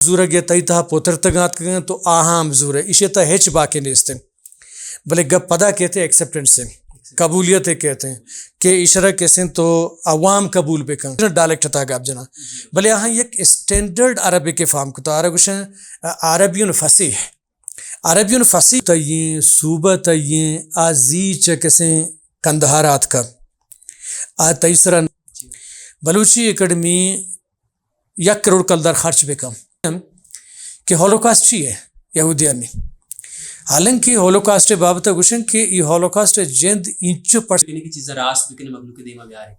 زورہ گیا تئی تہا پوتر تگات کگن تو آہام زورہ اسے تا ہیچ باقی نیستے بلے گپ پدا کہتے ہیں ایکسیپٹنس سے قبولیت کہتے ہیں کہ اشارہ کیسے تو عوام قبول بکن ڈائلیکٹ تھا گاب جنا بلے یہاں یک اسٹینڈرڈ عربی کے فام کو تو عربیون فصیح عربیون فصیح تیئیں صوبہ تیئیں آزیچ کیسے کندہارات کا تیسرا بلوچی اکیڈمی 1 کروڑ کلدار خرچ بکم کہ ہولوکاسٹ چی ہے یہودیان نے حالانکہ ہولوکاسٹ بابت گوشن کہ یہ ہولوکاسٹ جند انچو پڑ کی چیز راست بکنے مغلوق دیما بیارے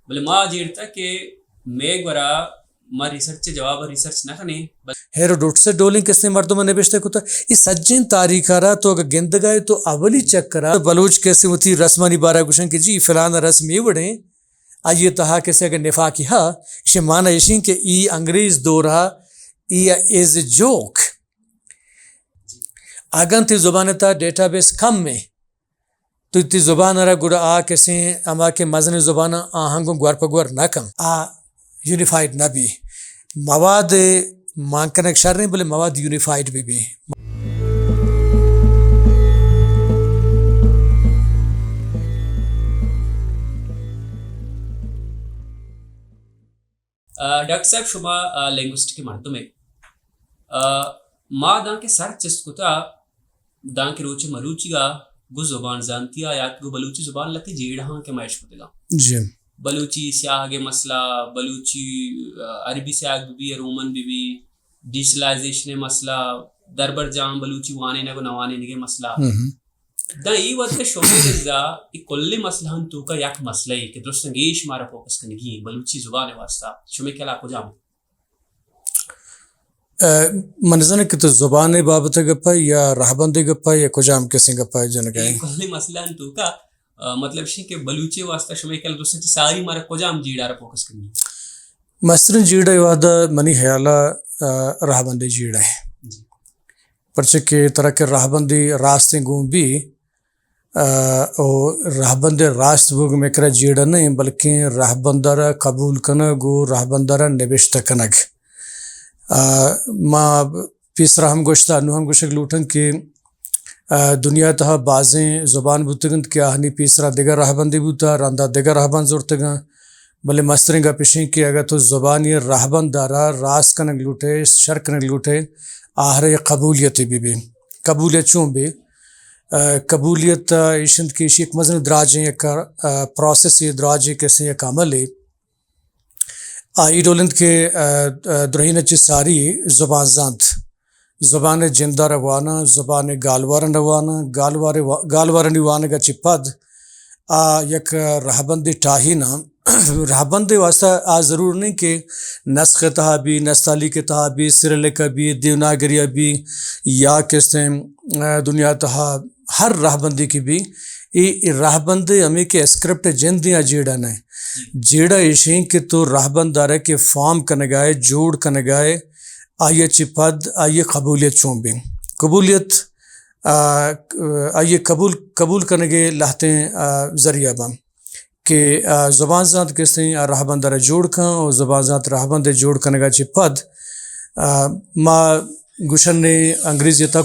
بلے ما جیرتا کہ میگ ورا ما ریسرچ جواب ریسرچ نہ کنے ہیروڈوٹس ڈولنگ کس نے مردم نبشتے کو تھا یہ سجن تاریخارا تو اگر گند گئے تو اولی چکرا بلوچ کیسے ہوتی رسمانی بارہ گوشن کہ جی فلان رسم یہ بڑھیں آئیے تہا کیسے اگر نفاقی ہا اسے مانا یشین کہ ای انگریز دورہ ای از جوک اگن تی زبان تا ڈیٹا بیس کم میں تو تی زبان را گڑا آ کیسے اما کے مزن زبان آہنگوں گوار پا گوار نہ کم یونیفائیڈ نہ بھی مواد مانکنک شر نہیں بلے مواد یونیفائیڈ بھی ڈاکٹر صاحب شما لینگوسٹک کے مردم ہے ما دان کے سر چست کتا دان کے روچے ملوچی گا گو زبان زانتی یا گو بلوچی زبان لتی جیڑ ہاں کے معیش کتے گا جی بلوچی سیاہ کے مسئلہ بلوچی عربی سیاہ بھی رومن بھی ڈیجیٹلائزیشن مسئلہ دربر جام بلوچی وانے نگو نوانے نگے مسئلہ دا ای وقت شومی دا ای کلی مسئلہ ہم تو کا یک مسئلہ ہے کہ درستنگیش مارا فوکس کنگی بلوچی زبان واسطہ شومی کلا کو جام منظر کہ تو زبان بابت گپا یا رہبند گپا یا کجام کسی گپا جنگائیں کلی مسئلہ ہم تو کا مطلب شی کہ بلوچی واسطہ شومی کلا درستنگی ساری مارا کجام جیڑا را فوکس کنگی مثلاً جیڑا وعدہ منی خیالہ رہبند جیڑا ہے پرچہ کہ طرح کے رہبندی راستے گوں بھی رہبند راست بوگ میں کرا جیڑا نہیں بلکہ رہبندارا قبول کنگ و رہبندارا نبشتہ کنگ ما پیسرا ہم گوشتا نو ہم گوشک لوٹن کہ دنیا تہا بازیں زبان بوتگند کہ آہنی پیسرا دیگر رہبندی بوتا راندہ دیگر رہبند زورتگا بلے مستریں گا پیشیں کہ اگر تو زبانی رہبندارا راست کنگ لوٹے شر کنگ لوٹے آہر قبولیت بھی قبولیت چون بھی قبولیت ایشند کی ایک مزن دراجیں یک پروسیس یہ دراجیں کیسے یک عمل ہے ایڈولند کے درہین چی ساری زبان زانت زبان جندہ روانا زبان گالوارن روانا گالوارن روانا گا چی پد یک رہبند ٹاہینا رہبند واسطہ ضرور نہیں کہ نسخ تہا بھی نستعلی کے تہا بھی سرلکہ بھی دیوناگریہ بھی یا کسے دنیا تہا ہر رہبندی کی بھی یہ رہبند ہمیں کہ اسکرپٹ جندیاں جیڑا نہیں جیڑا ایشیں کہ تو رہبند دارے کے فارم کنگائے جوڑ کنگائے آئیے چپد آئیے قبولیت چون بھی قبولیت آئیے قبول کنگے لہتے ذریعہ بام کہ زبان ذات کسیں رہبند دارے جوڑ کن اور زبان ذات رہبند جوڑ کنگا چپد ما گوشن نے انگریزی تا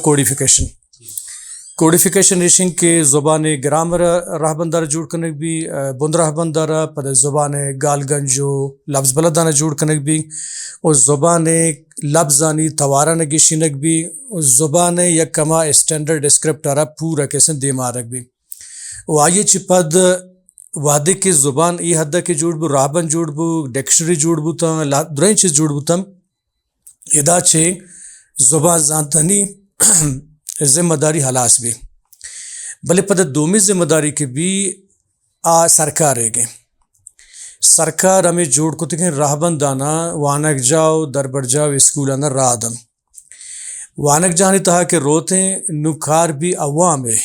کوڈیفیکیشن ریشنگ کے زبان گرامر رہبندار جوڑ کنک بھی بند رہبندارا پد زبان گال گنجو لفظ بلدانہ جوڑ کنک بھی اور زبان لفظانی توارا نگیشینک بھی اور زبان یک کما اسٹینڈرڈ اسکرپٹ آرہ پورا کیسن دیمارک بھی وہ آئیے چپد وعدے کے زبان ای حدہ کے جوڑ بو رہبند جوڑ بو ڈکشنری جوڑ بو تا درائن چیز جوڑ بو تا ادا چھے زبان زانتانی ذمہ داری حلاس بھی بلے پتہ دومی ذمہ داری کے بھی سرکار ہے گے سرکار ہمیں جوڑ کو تکیں رہبند دانا وانک جاؤ دربر جاؤ اسکولانا رادم وانک جانی تہا کہ روتے نکار بھی عوام ہے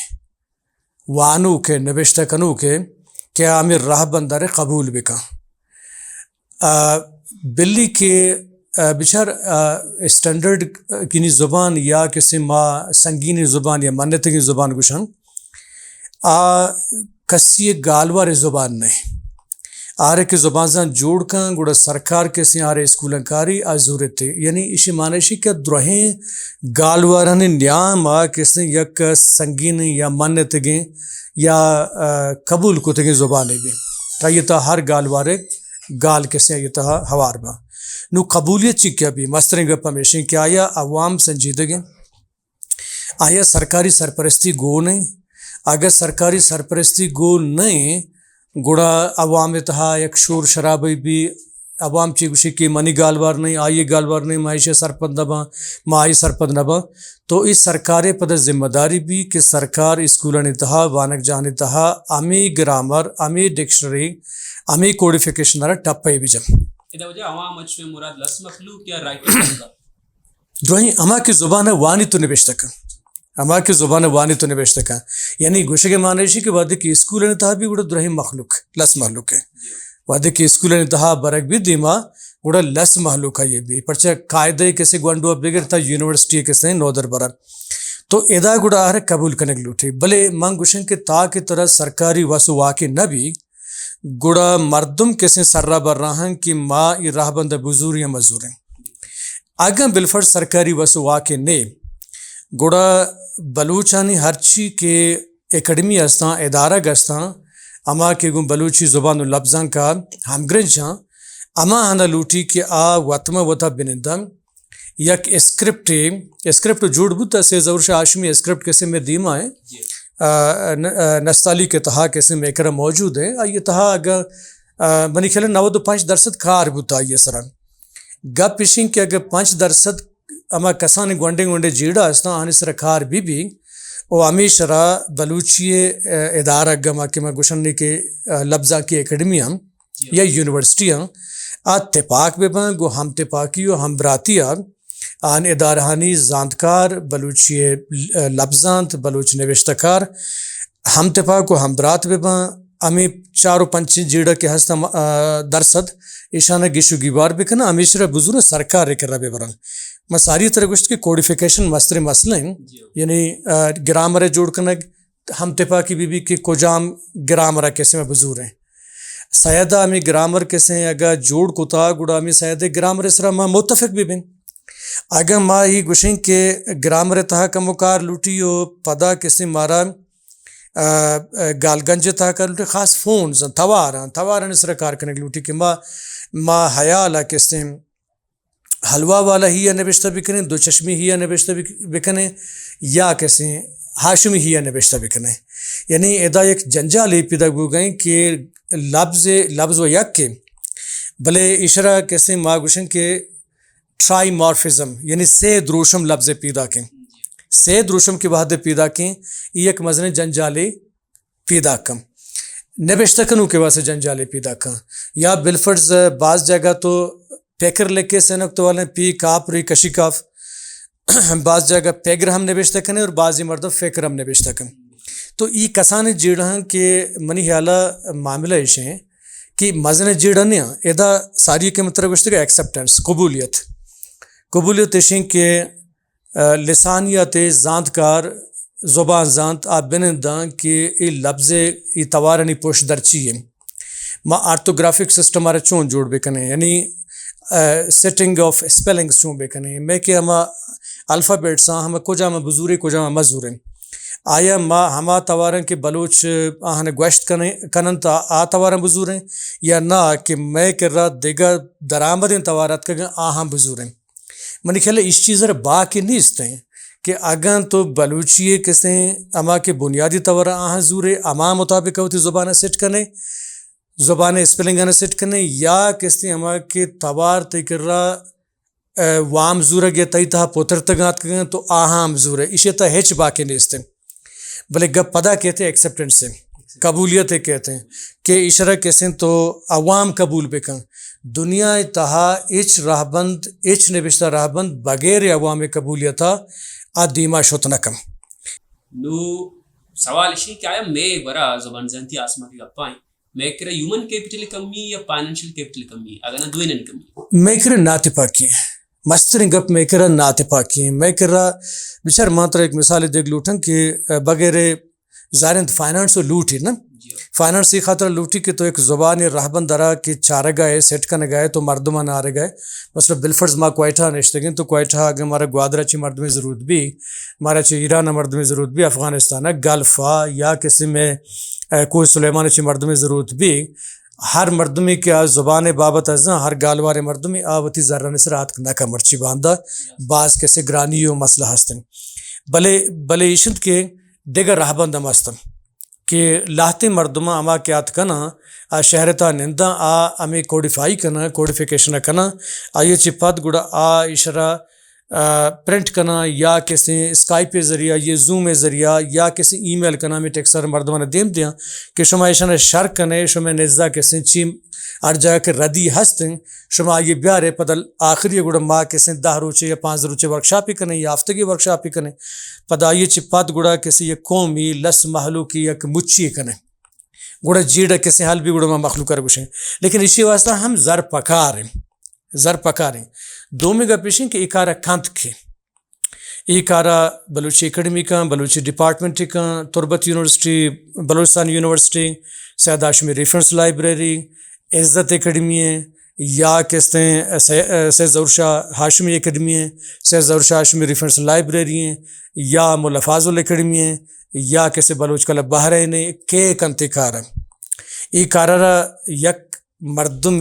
وانو کے نبشتہ کنو کے کیا ہمیں رہبند دارے قبول بکا بلی کے بچار اسٹینڈرڈ کینی زبان یا کسی ما سنگین زبان یا منتگی زبان گوشن کسی گالوار زبان نہیں آرے کے زبان زان جوڑ کن گوڑا سرکار کے سی آرے اسکولن کاری آزورت تے یعنی اسی معنیشی کہ درہیں گالوارن نیام کسی یک سنگین یا منت گیں یا قبول کو تگیں زبانے بھی تا یہ تا ہر گالوارے گال کسی یہ تا ہوار با نو قبولیت چی کیا بھی مسترین گپا میشیں کہ آیا عوام سنجیدگیں آیا سرکاری سرپرستی گو نہیں اگر سرکاری سرپرستی گو نہیں گوڑا عوام اتہا یک شور شرابی بھی عوام چی گوشی کی منی گالوار نہیں آئی گالوار نہیں معیشہ سرپند نبا مائی سرپند نبا تو اس سرکار پد ذمہ داری بھی کہ سرکار اسکولن اتہا وانک جان اتہا امی گرامر امی ڈکشنری امی کوڈیفیکیشن را ٹپے بھی جم ادا وجہ عوام اچھ میں مراد لس مخلوق یا رائٹر کا دوہیں اما کی زبان وانی تو نبشتکا اما کی زبان وانی تو نبشتکا یعنی گوشے کے معنیشی کے وعدے کی اسکولن اتہا بھی گوڑا درہیں مخلوق لس مخلوق ہے وعدے کی اسکولن اتہا برک بھی دیما گوڑا لس محلوق ہے یہ بھی پرچہ قائدہ کیسے گوانڈو اب بگر تا یونیورسٹی کیسے نودر برا تو ادا گوڑا آرہ قبول کنگ لوٹے بلے مانگ گوشن کے تا کی طرح سرکاری واسو واقع نبی گوڑا مردم کیسے سر را بر رہاں کہ ما ای راہ بند بزور یا مزور ہیں اگر بالفرض سرکاری واسو واقع نے گوڑا بلوچانی ہرچی کے اکیڈمی ہستاں ادارہ گستاں اما کے گم بلوچی زبان و لفظاں کا ہم گرنچاں اما ہنا لوٹی کہ آ وطمہ وطا بنندم یک اسکرپٹ جوڑ بوتا سے زور شاہ آشمی اسکرپٹ کیسے میں دیما ہے نستالی کے تہا کیسے میں اکرم موجود ہے یہ تہا اگر منی خیال 95% کار بوتا یہ سران گپ پیشنگ کہ اگر 5% اما کسان گونڈے جیڑا ہستا آنے سر کار بھی او ہمیشہ را بلوچی ادارہ گما کہ میں گوشنی کے لفظہ کی اکیڈمیاں یا یونیورسٹیاں اتفاق بے بان گو ہم تپاکیو ہم براتیا آن ادارہانی زاندکار بلوچی لفظانت بلوچ نوشتکار ہم تپاک و ہم برات بے بان امی 4 و 5 جیڑا کے ہستا درصد ایشانہ گیشو گیبار بکنا ہمیشہ بزرگ سرکار رکر رہا بے بران میں ساری طرح گوشت کی کوڈیفیکیشن مستر مسئلہ ہیں یعنی گرامر جوڑ کرنا ہم تپاکی بی کی کجام گرامر کیسے میں بزرگ ہیں سیدہ ہمیں گرامر کیسے ہیں اگر جوڑ کتا گوڑا ہمیں سیدہ گرامر اس طرح ماں متفق بھی بین اگر ماں ہی گوشیں کہ گرامر تہا کا مکار لوٹی ہو پدا کسی مارا گال گنج تہا کا لوٹی خاص فونز تواران اس طرح کار کرنے لوٹی کہ ماں حیالا کسی حلوہ والا ہی یا نبشتہ بکنے دو چشمی ہی یا نبشتہ بکنے یا کسی ہاشمی ہی یا نبشتہ بکنے یعنی ادا ایک جنجالی پیدا ہو گئیں کہ لفظ و یک کے بلے اشرا کیسے ماگوشن کے ٹرائی مارفزم یعنی سید روشم لفظ پیدا کیں سید روشم کی وحد پیدا کیں ایک مزن جنجالی پیدا کم نبشتہ کنو کے واسے جنجالی پیدا کم یا بالفرض بعض جگہ تو پیکر لکھے سینک تو والے پی کاپ ری کشی کاف بعض جگہ پیگر ہم نبشتہ کنے اور بعضی مردہ فکر ہم نبشتہ کن تو ای کسان جیڑاں کے منی حیالہ معاملہ ایشے ہیں کہ مزن جیڑا نہیں ادا ساری کے مطلب گوشت کا ایکسپٹنس قبولیت ایشیں کہ لسانیت زاندکار زبان زانت آپ بننداں کہ ای لفظ ای توارنی پوش درچی ہے ما آرتوگرافک سسٹم آرہ چون جوڑ بکنے یعنی سیٹنگ آف اسپیلنگز چون بکنے میں کہ ہما الفابیٹس ہاں ہما کجا ہما بزورے کجا ہما مزورے آیا ما ہما توارن کے بلوچ آہنے گوشت کنن تا آ توارن بزور ہیں یا نہ کہ میں کر رہا دیگا درآمدین توارات کا آہاں بزور ہیں منی خیال ہے اس چیز باقی نہیں استے ہیں کہ اگن تو بلوچی کسے اما کے بنیادی توارا آہاں زورے اما مطابق ہوتی زبانہ سیٹ کرنے زبان اسپیلنگانا سیٹ کرنے یا کسے اما کے توار تی کر رہا وام زورہ گیا تی تہا پوتر تگات کرنے تو آہاں زورے اسی تا ہیچ باقی نہیں استے بلے گپ پدا کہتے ہیں ایکسپٹنس سے قبولیت کہتے ہیں کہ اشارہ کیسے تو عوام قبول بکن دنیا تہا اچ راہبند اچ نبشتہ راہبند بغیر عوام قبولیتا دیما شتنکم نو سوال اسی کہ آیا میں برا زبان زنتی آسما کی گپائیں میں کرا ہیومن کیپٹل کمی یا فائنینشل کیپٹل کمی اگر نہ دوینن کمی میں کرا ناتپاکی مستر گپ میں کرا ناتپاکی میں کرا بچار ماتر ایک مثال دیکھ لوٹن کہ بغیر زارند فائنانس و لوٹ ہی نا فائنانسی خاطر لوٹی کہ تو ایک زبان رہبند درا کہ چارہ گئے سیٹ کرنے گئے تو مردمان آ رہے گئے مثلا بالفرض ما کوئٹہ نشتگیں تو کوئٹہ اگر ہمارا گوادرہ چی مرد میں ضرورت بھی ہمارا چی ایران مرد میں ضرورت بھی افغانستان گلفا یا کسی میں کوئی سلیمان چی مرد میں ضرورت بھی ہر مردمی کیا زبان بابت ازاں ہر گالوار مردمی آوتی ذرہ نصرات نکا مرچی باندھا بعض کسی گرانی و مسئلہ ہستن بلے ایشند کے دیگر رہبند ہم ہستن کہ لاہتے مردمہ اما کیات کنا شہرتا نندہ امی کوڈیفائی کنا کوڈیفیکیشن کنا یہ چی پد گڑا اشرا پرنٹ کنا یا کسی اسکائپ ذریعہ یہ زوم ذریعہ یا کسی ای میل کنا میں ٹیکسر مردمان دیم دیا کہ شما ایشان شر کنے شما نزدہ کسی چیم ارجا کے ردی ہستیں شما یہ بیارے پدل آخری گڑا ما کسی 10 روچے یا 5 روچے ورکشاپی کنے یا ہفتگی ورکشاپی کنے پدا یہ چپات گڑا کسی یہ قومی لس محلو کی یک مچی کنے گڑا جیڑا کسی حال بھی گڑا ما مخلوق کر گوشیں لیکن اسی واسطہ ہم زر پکاریں 2 میگا پیشیں کہ ایکارا کانت کے ایکارا بلوچی اکیڈمی کا بلوچی ڈپارٹمنٹ کا تربت یونیورسٹی بلوچستان یونیورسٹی سید ہاشمی ریفرنس لائبریری عزت اکیڈمی ہے یا کہتے ہیں سید ظہور شاہ ہاشمی اکیڈمی ہے سید ظہور شاہ ہاشمی ریفرنس لائبریری ہیں یا مولا فاضل اکیڈمی ہے یا کسی بلوچ کلب بحرین کے کنتکار ہے ای کارارا یک مردم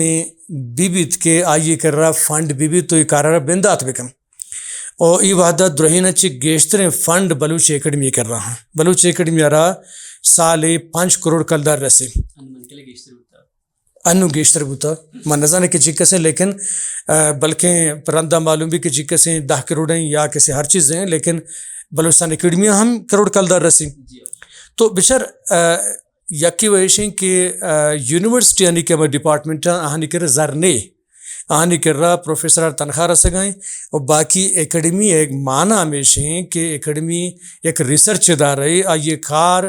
بیبیت کے آئیے کر رہا فنڈ بیبی تو ای کارارا بندات بکم اور ای وحدہ درہینہ چی گیشترین فنڈ بلوچ اکیڈمی کر رہا ہے بلوچ اکیڈمی رہا سال 5 کروڑ کلدار رسے انو گیشتر بوتا من نظانے کی چی کسیں لیکن بلکہ پرندہ معلوم بھی کہ چی کسیں 10 کروڑ ہیں یا کسی ہر چیز ہیں لیکن بلوچستان اکیڈمی ہم کروڑ کلدار رسی تو بشر یکی ویشیں کہ یونیورسٹی آنی کے ڈپارٹمنٹ آہانی کر زرنے آہانی کر رہا پروفیسر تنخواہ رسگائیں اور باقی اکیڈمی ایک معنی ہمیشیں کہ اکیڈمی ایک ریسرچ ادارہ ہے آئیے کار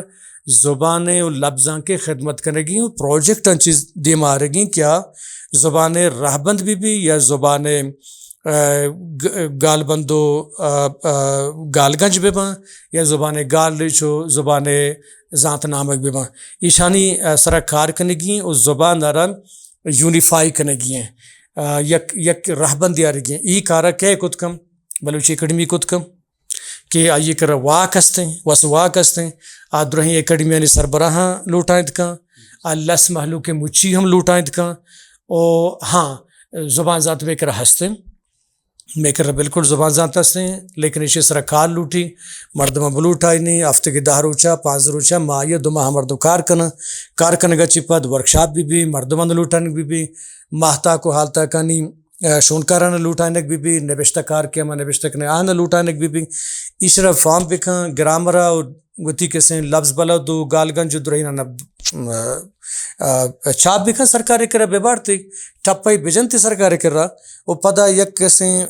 زبانیں اور لفظاں کے خدمت کرنے گی پروجیکٹ چیز دی مارے گی کیا زبان رہبند بھی یا زبان گال بندو گال گنج بے باں یا زبان گال ریچو زبان ذات نامک بے باں ایشانی سرا کار کرنے گی اس زبان دارا یونیفائی کرنے گی ہیں یک رہبند یا رگی ای کارا کہے کت کم بلوچی اکیڈمی کت کم کہ آئیے کر واک ہستیں وس واک ہستیں آدرہیں اکیڈمی یعنی سربراہاں لوٹائیں دکاں لس محلو کے مچی ہم لوٹائیں دکاں اور ہاں زبان ذات میں کر ہستیں میں کر بالکل زبان ذات ہستیں لیکن اسی سرا کار لوٹی مردمہ بلوٹائی نہیں ہفتے کی 10 روچہ 5 روچہ ماہ دمہ مردو کار کن گا چپد ورکشاپ بھی مردمان لوٹانے بھی ماہتا کو حالتا کانی شونکارانہ لوٹانک بھی نبشتہ کار کے ہمیں نبشتہ کنے آنہ لوٹانک بھی اشرا فارم بکھاں گرامرہ گتی کسیں لفظ بلدو گالگنج درہینہ چاپ بکھاں سرکاری کرا بے بارتی ٹپائی بجنتی سرکاری کر رہا وہ پدا یک کسیں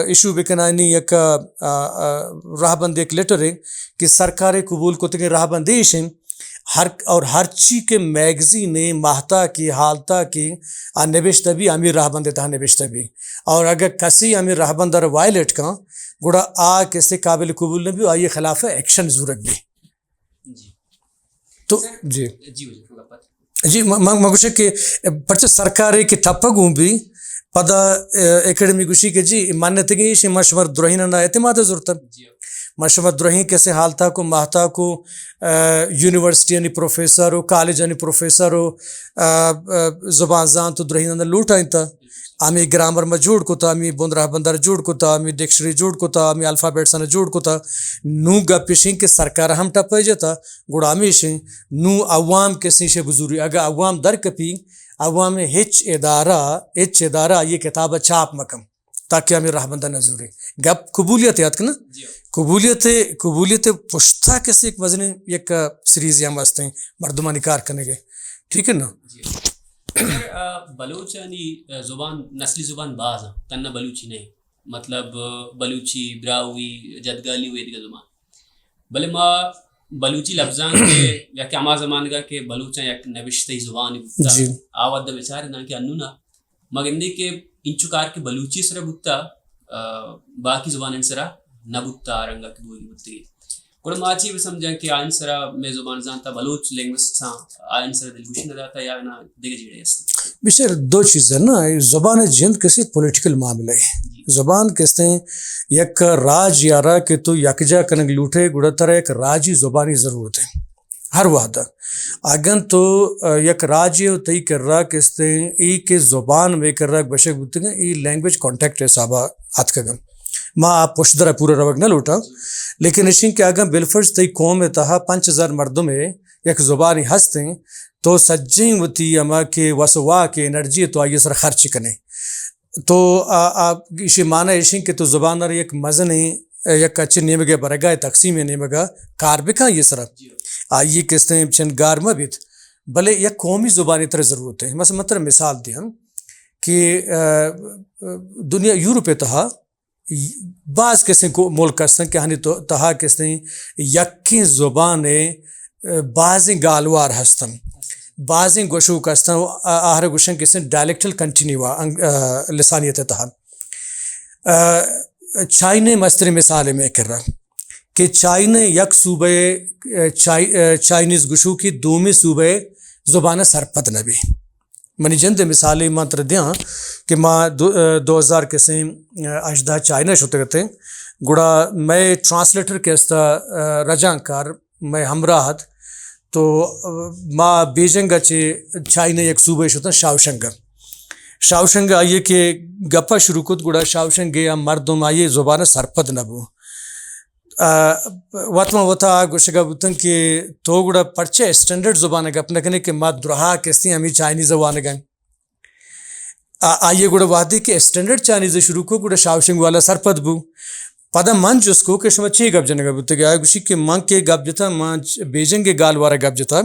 ایشو بکنائنی یک راہ بند ایک لیٹر ہے کہ سرکاری قبول کو تکیں راہ بندیشیں ہر چی کے میگزین ماہتا کی حالتا کی نبشتہ بھی امیر راہ بند تھا نبشتہ بھی اور اگر کسی امیر راہ بندر وائلیٹ کا گڑا کسی قابل قبول نے بھی آئیے خلاف ایکشن ضرورت بھی تو جی مگوشے کہ پرچہ سرکاری کی ٹپگوں بھی پدا اکیڈمی گوشی کے جی مانتے گی شی مشور درہینہ نہ اعتماد ضرورت مشور درہیں کیسے حالتا کو ماہتا کو یونیورسٹی یعنی پروفیسر ہو کالج یعنی پروفیسر ہو زبان زان تو درہینہ لوٹائیں تا آمی گرامر میں جوڑ کو تا آمی بندرہ بندر جوڑ کو تا آمی ڈکشنری جوڑ کو تا آمی الفابیٹس نے جوڑ کو تا نو گا پیشیں کہ سرکار ہم ٹپے جاتا گوڑا ہمیشیں نو عوام کسی سے بزرگی اگر عوام در کپی عوام ہچ ادارہ یہ کتاب چھاپ مکم تاکہ ہمیں راہ بندہ نظوری گپ قبولیت یاد کنا قبولیت پشتہ کسی ایک وزن یک سیریز ہم واسطے ہیں مردمانی کار کرنے گئے ٹھیک ہے نا بلوچانی زبان نسلی زبان باز ہیں تنہ بلوچی نہیں مطلب بلوچی براوی جدگالی ہوئی دیگا زبان بلے ما بلوچی لفظاں کے یا کہ اما زمان کا کہ بلوچاں یک نوشتی زبانی بکتا آواد دا بیچارے نا کہ انو نا مگندے کہ انچکار کے بلوچی سرا بکتا باقی زبان سرا نہ بکتا رنگا کی بولی بکتی کڑ ماچی بھی سمجھا کہ آئین سرا میں زبان زانتا بلوچ لینگوسٹ سا آئین سرا دلگوشی نداتا یا نا دیگر جیڑے اس بشر دو چیزیں نا زبان جند کسی پولیٹیکل معاملہ ہے زبان کہتے ہیں یک راج یارا کہ تو یکجا کنگ لوٹے گڑا طرح ایک راجی زبانی ضرورت ہے ہر وحدہ اگن تو یک راجی تئی کر رہا کہتے ہیں ای کے زبان میں کر رہا بشک بودتے ہیں ای لینگویج کانٹیکٹ ہے صحابہ ہاتھ کا گم ماں آپ پشدرہ پورا روگ نہ لوٹا لیکن اشین کے آگا بالفرض تئی قوم میں تہا 5000 مردوں میں یک زبانی ہستے ہیں تو سجیں وتی اما کے وسوا کے انرجی تو آئیے سر خرچ کنے تو اسی معنی اشین کے تو زبان اور یک مزن یک اچھے نیمگے برگا تقسیم نیمگا کار بکا یہ سر آئیے کہتے ہیں چند گار مبیت بلے یک قومی زبانی طرح ضرورت ہے مثلا مثال دیا کہ دنیا یورپ تہا بعض کسی ملک ہستن کہ ہنی تہا کسی یکی زبان بعض گالوار ہستن بعض گوشوک ہستن آہر گوشن کسی ڈائلیکٹل کنٹینیو لسانیت تہا چائنے مستر مثال میں کر رہا کہ چائنے یک صوبے چائنیز گوشو کی دومی صوبے زبان سرپت نبی منی جند مثالی مانتر دیاں کہ ماں 2000 کسی اجدہ چائنا شوتے گتے گڑا میں ٹرانسلیٹر کے استا رجان کار میں ہمراہت تو ماں بیجنگ اچھے چائنا یک صوبے شوتا شاوشنگ آئیے کہ گپا شروع کت گڑا شاوشنگ یا مردم آئیے زبان سرپت نبو وطمہ وطا گوشگا بوتن کہ تو گڑا پرچے اسٹینڈرڈ زبان گپ نکنے کہ ما درہا کستی ہمیں چائنیز زبان گئیں آئیے گڑا وادی کہ اسٹینڈرڈ چائنیز شروع کو گڑا شاوشنگ والا سرپت بو پدا من جس کو کہ شما چھ گپ جنگا بوتے گیا گوشی کہ من کے گپ جتا من بیجنگ کے گال وارا گپ جتا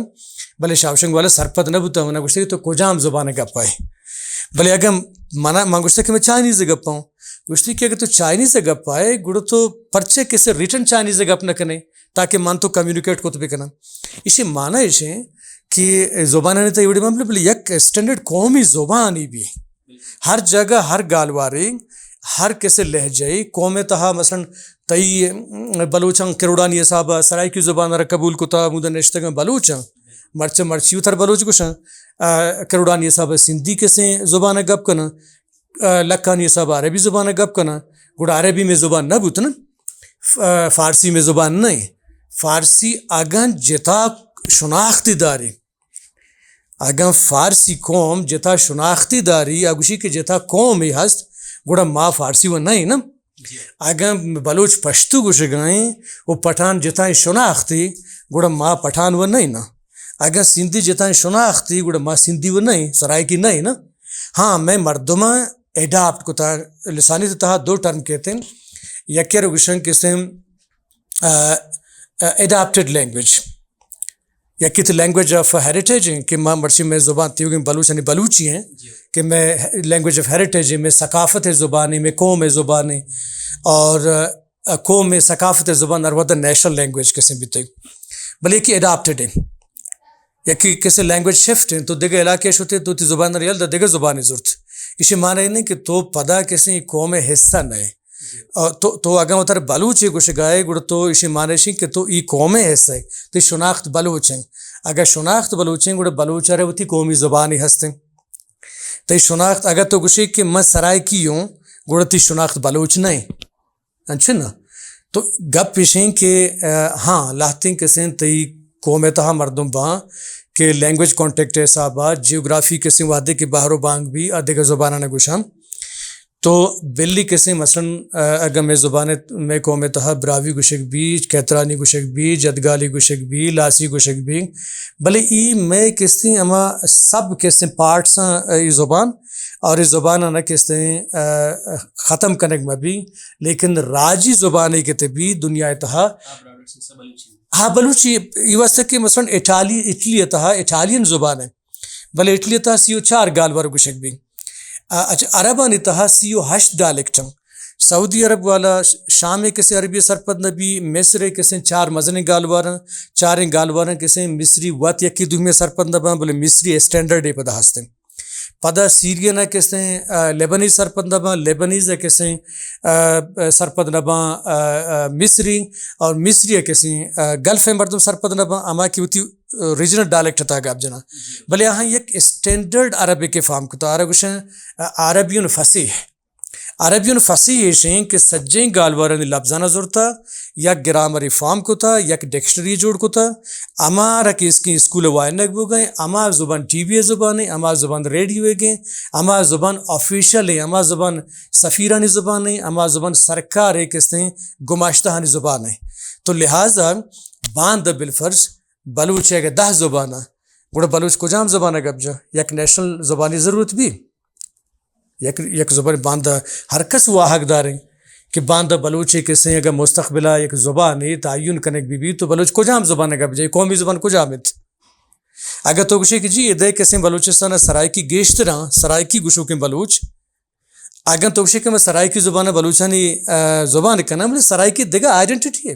بلے شاوشنگ والا سرپت نہ بوتا منا گوشتے تو کجام زبان گپ پائے بلے اگر من گوشتے کہ میں چائنیز گپ پاؤں گوشتی کہ اگر تو چائنیز سے گپ پائے گڑو تو پرچے کسی ریٹن چائنیز سے گپ نہ کنے تاکہ من تو کمیونیکیٹ کو تو بھی کنا اسی معنی اسے کہ زبان نے تو یہ معاملہ بلی یک اسٹینڈرڈ قومی زبانی بھی ہر جگہ ہر گالواری ہر کسی لہجائی قوم تہا مثلا تئی بلوچاں کروڑانی صاحب سرائی کی زبان را قبول کتا مودن نشتگاں بلوچاں مرچی اتر بلوچ گوشاں کروڑانی صاحب سندھی کسی زبان گپ کنا لکانی صاحب عربی زبان گپ کنا گوڑا عربی میں زبان نہ بوتنا فارسی میں زبان نہیں فارسی اگن جتا شناختی داری اگن فارسی قوم جتا شناختی داری اگوشی کہ جتا قوم ہی ہست گوڑا ما فارسی و نہیں نا اگن بلوچ پشتو گوش گائیں وہ پٹھان جتا شناختی گوڑا ما پٹھان و نہیں نا اگر سندھی جتا شناختی گوڑا ما سندھی و نہیں سرائی کی نہیں نا ہاں میں مردمہ ایڈاپٹ کو تا لسانی تہا دو ٹرم کہتے ہیں یکیر گوشن قسم ایڈاپٹڈ لینگویج یکی تو لینگویج آف ہیریٹیج ہیں کہ ماں مرچی میں زبان تیوگی بلوچانی بلوچی ہیں کہ میں لینگویج آف ہیریٹیج میں ثقافت زبانی میں قوم زبانی اور قوم ثقافت زبان اور وطن نیشنل لینگویج کسی بھی تھی بلے کہ ایڈاپٹڈ ہیں یکی کسی لینگویج شفٹ ہیں تو دیگر علاقے ہوتے تو تی زبان ریال دا دیگر زبانی ضرورت اسی معنی نہیں کہ تو پدا کسی قوم حصہ نہیں تو اگر اتر بلوچ کچھ گائے گڑ تو اسی معنی نہیں کہ تو ای قوم حصہ ہے تو شناخت بلوچ ہیں اگر شناخت بلوچ ہیں گڑ بلوچ رہے ہوتی قومی زبانی ہستے تو شناخت اگر تو کچھ کہ میں سرائے کی ہوں گڑ تی شناخت بلوچ نہیں اچھا نا تو گپ پیشیں کہ ہاں لاہتیں کسیں تی قوم تہا مردم باں کہ لینگویج کانٹیکٹ حسابات جیوگرافی کسی وعدے کے باہر و بانگ بھی آدھے زبانہ نہ گوشام تو بلی کسی مثلا اگر میں زبان میں قوم تہا براوی گوشک بھی کیترانی گوشک بھی جدگالی گوشک بھی لاسی گوشک بھی بلے ای میں کسی اما سب کسی پارٹس ای زبان اور اس زبان نہ کسی ختم کنک میں بھی لیکن راجی زبانی کے بھی دنیا تہا ہاں بلوچی یہ واسطہ کہ مثلا اٹلی تہا اٹالین زبان ہے بلے اٹلی تہا 4 گالور گوشک بھی اچھا عربانی تہا 8 ڈائلیکٹاں سعودی عرب والا شام کسی عربی سرپد نبی مصر کسی 4 مزن گالواراں 4 گالواراں کسی مصری وط یکی دومی سرپد نباں بلے مصری اسٹینڈرڈ پدا ہستے پدا سیرین کسیں لیبنیز سرپد نبا لیبنیز کسیں سرپد نبا مصری اور مصری کسیں گلف مردم سرپد نبا اما کی ہوتی ریجنل ڈائلیکٹ تھا گاب جنا بلے یہاں یک اسٹینڈرڈ عربی کے فام کو تو عربی عربیون فصیح عربیون فصیح یہ شیں کہ سجیں گالوارن لفظانہ ضرورتا یک گرامری فارم کو تھا یک ڈکشنری جوڑ کو تھا اما رکھ اس کی اسکول وائنک بو گئے اما زبان ٹی وی زبان ہے اما زبان ریڈیو ہے گئے اما زبان آفیشیل ہے اما زبان سفیرانی زبان ہے اما زبان سرکار ہے کس نے گماشتہانی زبان ہے تو لہٰذا باندھ بالفرض بلوچ ہے کہ 10 زبانہ گوڑا بلوچ کو جام زبانہ گب جا یک نیشنل زبانی ضرورت بھی یک زبان باندھا ہر کس وہ حقدار ہیں کہ باندھا بلوچی کسیں اگر مستقبلہ یک زبان ہے تعین کنک بھی تو بلوچ کو جام زبان گب جائے قومی زبان کو جامت اگر تو گوشے کہ جی ادھے کسیں بلوچستان سرائکی گیشت رہا سرائکی گوشوں کے بلوچ اگر تو گوشے کہ میں سرائکی زبان بلوچانی زبان کنا مجھے سرائکی دیگا آئیڈنٹیٹی ہے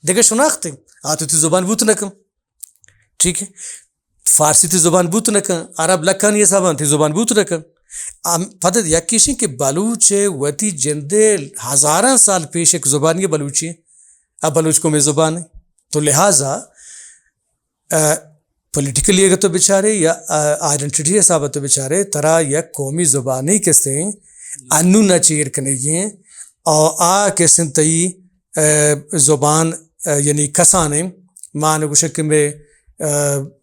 دیگا شناخت ہے آتو تی زبان بوت نکم ٹھیک ہے فارسی تی زبان بوت نکم عرب لکھانی صاحبان تی زبان بوت نکم پتہ یکیشیں کہ بلوچ وتی جندے ہزاراں سال پیش ایک زبانی بلوچی ہے اب بلوچ کو میں زبان ہے تو لہٰذا پولیٹیکلی اگر تو بیچارے یا آئیڈنٹیٹی صاحب تو بیچارے ترا یا قومی زبانی کسیں انو نہ چیر کنگی ہیں اور آ کسیں تئی زبان یعنی کسانے مان گوشک میں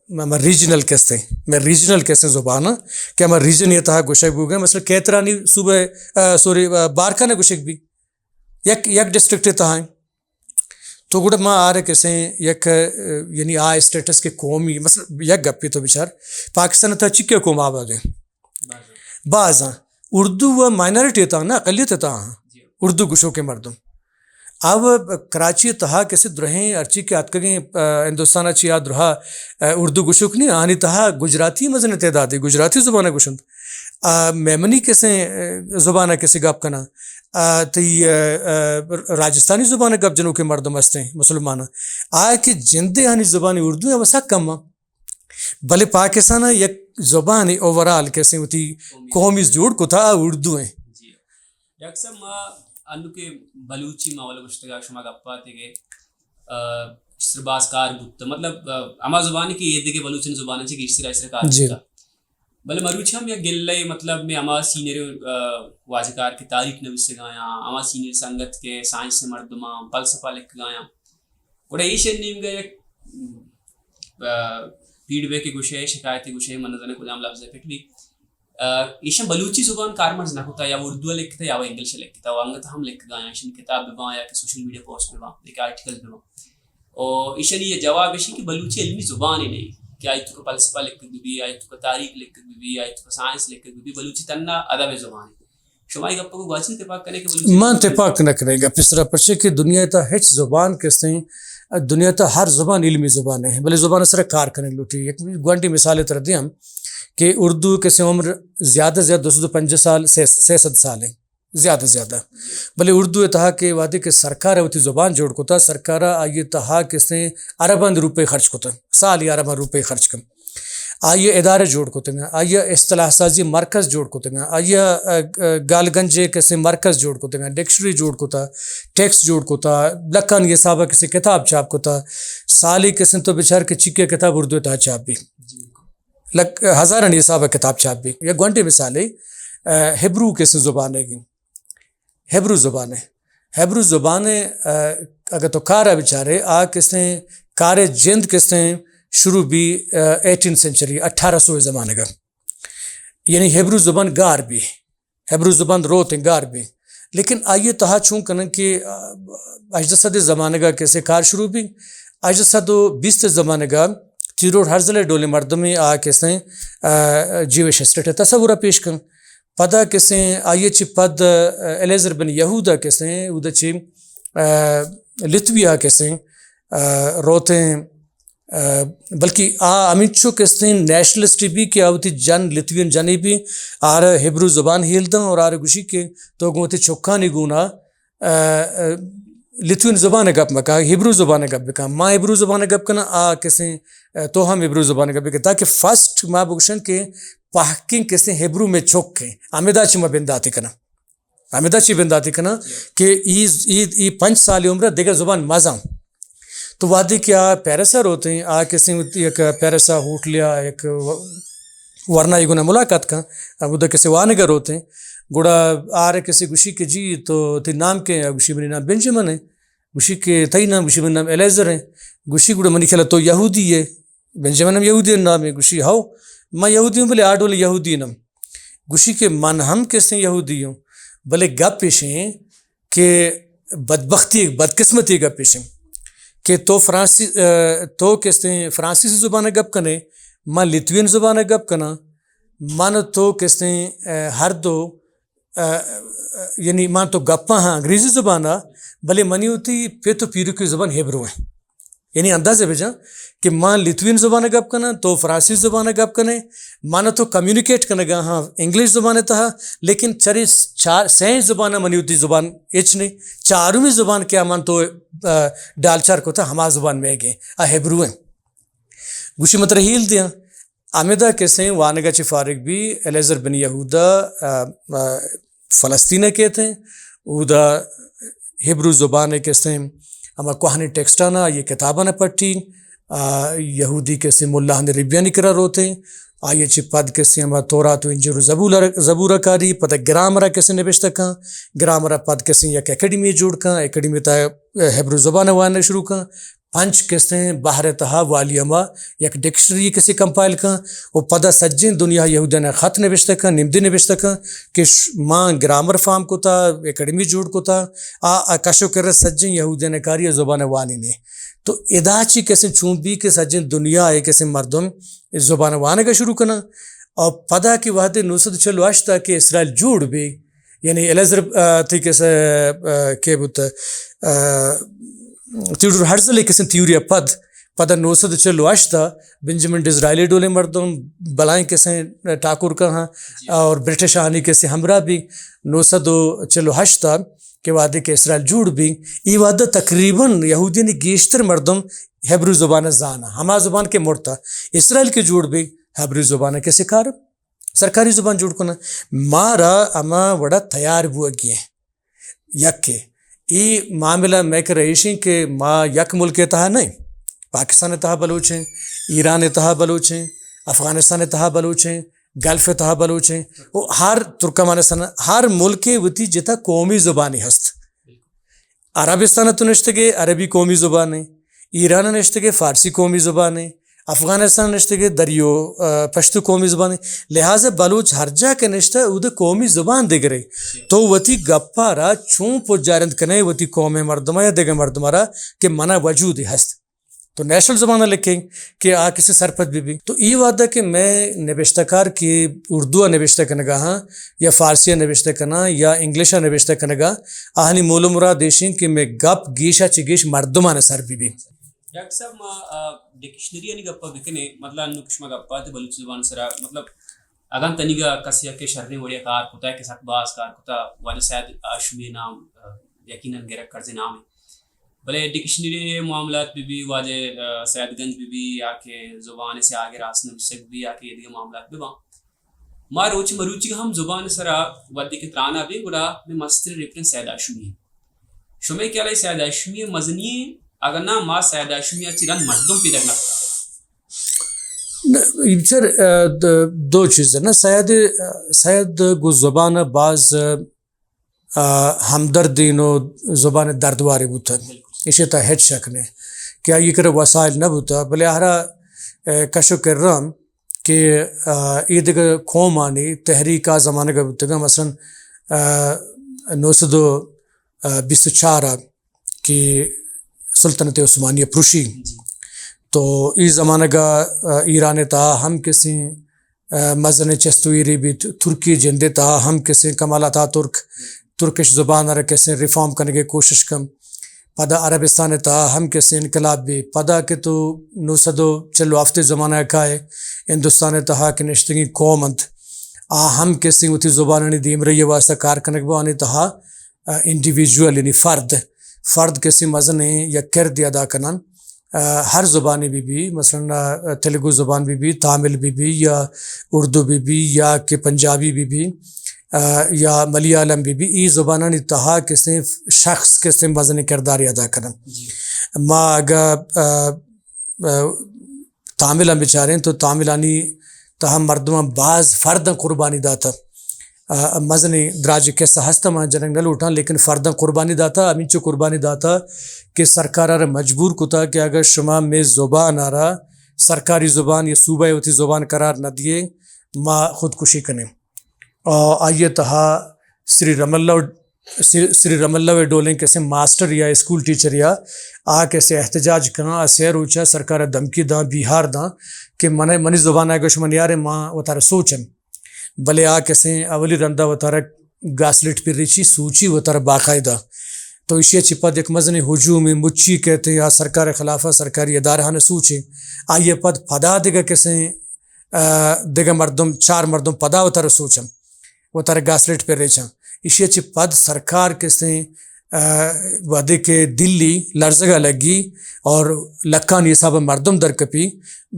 میں ریجنل کستے میں ریجنل کستے زبان کہ ہمارا ریجن یہ تھا گوشک بھی ہو گئے مثلا کیترانی صوبہ سوری بارکا نے گوشک بھی یک ڈسٹرکٹ تھا تو گوڑا ماں آ رہے کسیں یک یعنی آ اسٹیٹس کے قومی مثلا یک گپی تو بچار پاکستان تھا چکے قوم آباد ہیں بعضاں اردو و مائنارٹی تھا نا اقلیت تھا اردو گوشوں کے مردم اب کراچی تہا کسی درہیں ارچی کے آت کریں ہندوستان اچھی یاد رہا اردو گشک نہیں آنی تہا گجراتی مزن تعدادی گجراتی زبانہ گشند میمنی کسے زبانہ کسی گپ کنا تی راجستانی زبانہ گپ جنوں کے مردم ہستے ہیں مسلمانہ آئے کہ جندے آنی زبانی اردو ہے وسا کم بلے پاکستانہ یک زبانی اوورال کیسے ہوتی قومی جوڑ کو تھا اردو ہیں انو کے بلوچی ماولا گشتگا شما گپا تے کہ سرباز کار بوتا مطلب اما زبانی کی یہ دیکھے بلوچن زبانہ چی گیشتر ایسر کار بوتا بلے مروچی ہم یا گلے مطلب میں اما سینئر واجکار کی تاریخ نویس سے گایا اما سینئر سنگت کے سائنس سے مردمہ فلسفہ لکھ گایا گوڑا یہ شن نیم گئے فیڈ بیک گوشے شکایتی گوشے منظر کو جام لفظ ہے بھی ایشن بلوچی زبان کارمرز نہ ہوتا یا وہ اردو لکھتا یا وہ انگلش لکھتا وہ انگت ہم لکھ گایا ایشن کتاب ببا یا کہ سوشل میڈیا پوسٹ ببا ایک آرٹیکل ببا اور ایشن یہ جواب ایشن کہ بلوچی علمی زبان ہی نہیں کہ آئی تو کا فلسفہ لکھ بھی آئی تو کا تاریخ لکھ بھی آئی تو کا سائنس لکھ بھی بلوچی تنہ ادب زبان ہے شمائی گپا کو گواچن اتفاق کرنے کہ بلوچی مان اتفاق نہ کرے گا پس طرح پرچے کہ دنیا تا ہچ زبان کستے ہیں دنیا تا ہر زبان علمی زبان ہے بلے زبان سر کار کرنے لوٹی ایک گوانٹی مثال تر دیں ہم کہ اردو کے سے عمر زیادہ سے زیادہ 250 سال 600 سال ہیں زیادہ بلے اردو اتہا کے وعدے کے سرکار ہوتی زبان جوڑ کو تھا سرکارہ آئیے تہا کسیں اربان روپے خرچ کو تھا سال یا اربان روپے خرچ کم آئیے ادارے جوڑ کو تنگا آئیے اصطلاح سازی مرکز جوڑ کو تنگا آئیے گال گنجے کسے مرکز جوڑ کو تنگا ڈکشنری جوڑ کو تھا ٹیکس جوڑ کو تھا لکھان یہ صحابہ کسی کتاب چھاپ کو تھا سالی کسیں تو بچار کے چکے کتاب اردو اتہا چھاپ بھی ہزارن یہ صحابہ کتاب چھاپ بھی یا گھنٹے مثال ہے ہیبرو کسے زبان ہے ہیبرو زبان ہے ہیبرو زبان اگر تو کارا بچارے آ کسیں کار جند کسیں شروع بھی 18 سینچری 1800 زمانے کا یعنی ہیبرو زبان گار بھی ہیبرو زبان روتے گار بھی لیکن آئیے تہا چون کنن کہ اجدہ صد زمانے کا کیسے کار شروع بھی اجدہ صد 20 زمانے کا تیروڑ ہرزلے ڈولے مردمی آ کیسے جیوش اسٹیٹ ہے تصورہ پیش کن پدا کیسے آئیے چی پد الیزر بن یہودا کیسے اودا چی لتویا کیسے روتے بلکہ امینچو کستے نیشنلسٹی بھی کہ آوتی جن لتوین جنی بھی آر ہیبرو زبان ہیل دن اور آر گوشی کے تو گوتی چوکانی گونا لتوین زبان گپ مکا ہیبرو زبان گپ بکا ما ہیبرو زبان گپ کنا آ کسیں تو ہم ہیبرو زبان گپ بکا تاکہ فرسٹ ما بگشن کے پاکین کسیں ہیبرو میں چوک کے آمیدہ چی ما بنداتی کنا آمیدہ چی بنداتی کنا کہ ای 5 سال عمرہ دیگر زبان مازاں تو وادی کیا پیرسر ہوتے ہیں آ کسیں ایک پیرسا ہوٹ لیا ایک ورنہ یہ گنا ملاقات کا ادھر کسی وانگر ہوتے ہیں گوڑا آ رہے کسی گوشی کے جی تو تی نام کے گوشی منی نام بنجمن ہے گوشی کے تئی نام گوشی منی نام الیزر ہے گوشی گوڑا منی کھلا تو یہودی ہے بنجمن نام یہودی نام ہے گوشی ہاؤ میں یہودی ہوں بلے آڈول یہودی نام گوشی کے من ہم کسیں یہودی ہوں بلے گپ پیشیں کہ بدبختی بدقسمتی گپ پیشیں کہ تو فرانسی تو کسیں فرانسیسی زبان گپ کنے ماں لتوین زبان گپ کنا من تو کسیں ہر دو یعنی ماں تو گپاں ہاں انگریزی زبان بلے منی ہوتی پہ تو پیرو کی زبان ہیبرو ہیں یعنی اندازے بھیجا کہ ماں لتوین زبان گپ کنا تو فرانسی زبان گپ کنے مانا تو کمیونیکیٹ کرنے گا ہاں انگلش زبان تھا لیکن چری سین زبان منی ہوتی زبان اچنے چارویں زبان کیا مان تو ڈالچار کو تھا ہما زبان میں گئے ہیبرو ہیں گوشی مترحیل دیا آمیدہ کسیں وانگا چی فارغ بھی الیزر بن یہودا فلسطینہ کہتے ہیں اودا ہیبرو زبان کسیں اما کوہانی ٹیکسٹانا یہ کتابانا پڑھی یہودی کسیں ملا ہن ربیانی قرار ہوتے ہیں آئیے چی پد کسیں اما تورات و انجیل زبورہ کاری پتہ گرامرہ کسیں نبشتہ کھاں گرامرہ پد کسیں یک اکیڈمی جوڑ کھاں اکیڈمی تا ہیبرو زبان وانا شروع کھاں 5 کسیں باہر تہا والی اما یک ڈکشنری کسی کمپائل کھاں وہ پدا سجین دنیا یہودیاں خط نوشتہ کھاں نمدی نوشتہ کھاں کہ ماں گرامر فارم کو تا اکیڈمی جوڑ کو تا کشو کر سجین یہودیاں کاری زبان وانی نے تو ادا چی کسیں چونبی کے سجین دنیا ہے کسیں مردم زبان وانے کا شروع کرنا اور پدا کی وحد نوسد چلو اشتا کہ اسرائیل جوڑ بھی یعنی الیزر تھی کسے کہ بوتا تیوڈر ہرزلے کسیں تیوریا پدا نوسد چلو اشتا بنجمن ڈیزرائیلی ڈولے مردم بلائیں کسیں ٹاکور کا ہاں اور برٹش آنی کسیں ہمراہ بھی نوسد چلو اشتا کہ وعدے کہ اسرائیل جوڑ بھی ای وعدہ تقریباً یہودین گیشتر مردم ہیبرو زبان زانا ہما زبان کے مرتا اسرائیل کے جوڑ بھی ہیبرو زبان کے سکار سرکاری زبان جوڑ کنا مارا اما وڑا تیار بو گئے یک کے ای معاملہ میں کر رہیشیں کہ ما یک ملک تہا نہیں پاکستان تہا بلوچ ہیں ایران تہا بلوچ ہیں افغانستان تہا بلوچ ہیں گلف تہا بلوچ ہیں وہ ہر ترکمانستان ہر ملک وتی جتا قومی زبانی ہست عربستان تو نشتگے عربی قومی زبان ہے ایران نشتگے فارسی قومی زبان ہے افغانستان نشتگے دریو پشتو قومی زبان ہے لہٰذا بلوچ ہر جا کے نشتہ ادھر قومی زبان دے گرے تو وتی گپارا چون پجارند کنے وتی قوم مردمہ یا دیگر مردمارا کہ منع وجود ہست تو نیشنل زبانہ لکھیں کہ آ کسی سرپت بھی تو ای وعدہ کہ میں نوشتہ کار کی اردو نوشتہ کنگا ہاں یا فارسی نوشتہ کنا یا انگلشہ نوشتہ کنگا آہنی مول مراد دیشیں کہ میں گپ گیشا چگیش مردمانہ سر بھی ڈاکٹر صاحب ما ڈکشنری انی گپا بکنے مطلب نکشما گپا تے بلوچ زبان سرا مطلب اگان تنیگا کسیا کے شرنے وڑیا کار کوتا ہے کہ ساتھ باز کار کوتا وانا شاید آشمی نام یقیناً گرک کرزے نام ہے بلے ڈکشنری معاملات بھی واجہ سید گنج بھی یا کہ زبان سے آگے راست نوشتگ بھی یا کہ یہ دیگه معاملات بھی ما روچی مروچی ہم زبان سرا ودی کے ترانا بھی گڑا میں مستر ریفرنس سید آشمی شمی کیا لئے سید آشمی مزنی اگر نا ما سید آشمی چیران مردم پیدا سر دو چیزیں نا سید گو زبان بعض ہمدردین و زبان دردواری بوتا اسے تا ہیڈ شک نے کیا یہ کرے وسائل نہ بوتا بلے آرہا کشو کر رہا کہ عید کا قوم آنی تحریکہ زمانے کا بوتا گا مثلا 924 کی سلطنت عثمانیہ پروشی تو اس زمانہ کا ایران تا ہم کسی مزن چستویری بھی ترکی جندے تا ہم کسی کمالات ترکش زبان رہ کسی ریفارم کرنے کی کوشش کم پدا عربستان تا ہم کسی انقلاب بھی پدا کہ تو 940 زمانہ کھائے ہندوستان تا کہ نشتگی قومند ہم کسی اتی زبان دیم رہی واسطہ کار کنک بانی تا انڈیویجول یعنی فرد کسی مزن یا کرد ادا کنن ہر زبانی بھی مثلا تیلگو زبان بھی تامل بھی یا اردو بھی یا کہ پنجابی بھی یا ملیالم بھی ای زبانانی تہا کسی شخص کسی مزن کردار ادا کرن ما اگر تامل ہم بچاریں تو تاملانی تہا مردمان بعض فرد قربانی داتا مزنی دراج کیسا ہستا ماں جنگ نہ لوٹاں لیکن فرداں قربانی داتا امین چو قربانی داتا کہ سرکار آرہ مجبور کتا کہ اگر شما میں زبان آرہ سرکاری زبان یا صوبہ ہوتی زبان قرار نہ دیے ما خودکشی کریں اور آئیے تہا سری رم اللہ و ڈولیں کیسے ماسٹر یا اسکول ٹیچر یا کیسے احتجاج کرنا اسیر اوچا سرکار دمکی داں بیہار داں کہ منی زبان آگا شما نیارے ماں و تارہ سوچن بلے کیسے اولی رندہ و تارہ گاسلٹ پر ریچی سوچی و تارہ باقاعدہ تو اسی چپا ایک مزن ہجوم مچی کہتے ہیں یا سرکار خلافہ سرکاری ادارہ نے سوچے آئیے پد پدا دیگا کیسے دیگا مردم 4 مردم پدا و تارہ سوچن و تارہ گاسلٹ پر ریچاں اسی چپد سرکار کیسے وعدے کے دلی لرزگا لگی اور لکان یہ سب مردم در کپی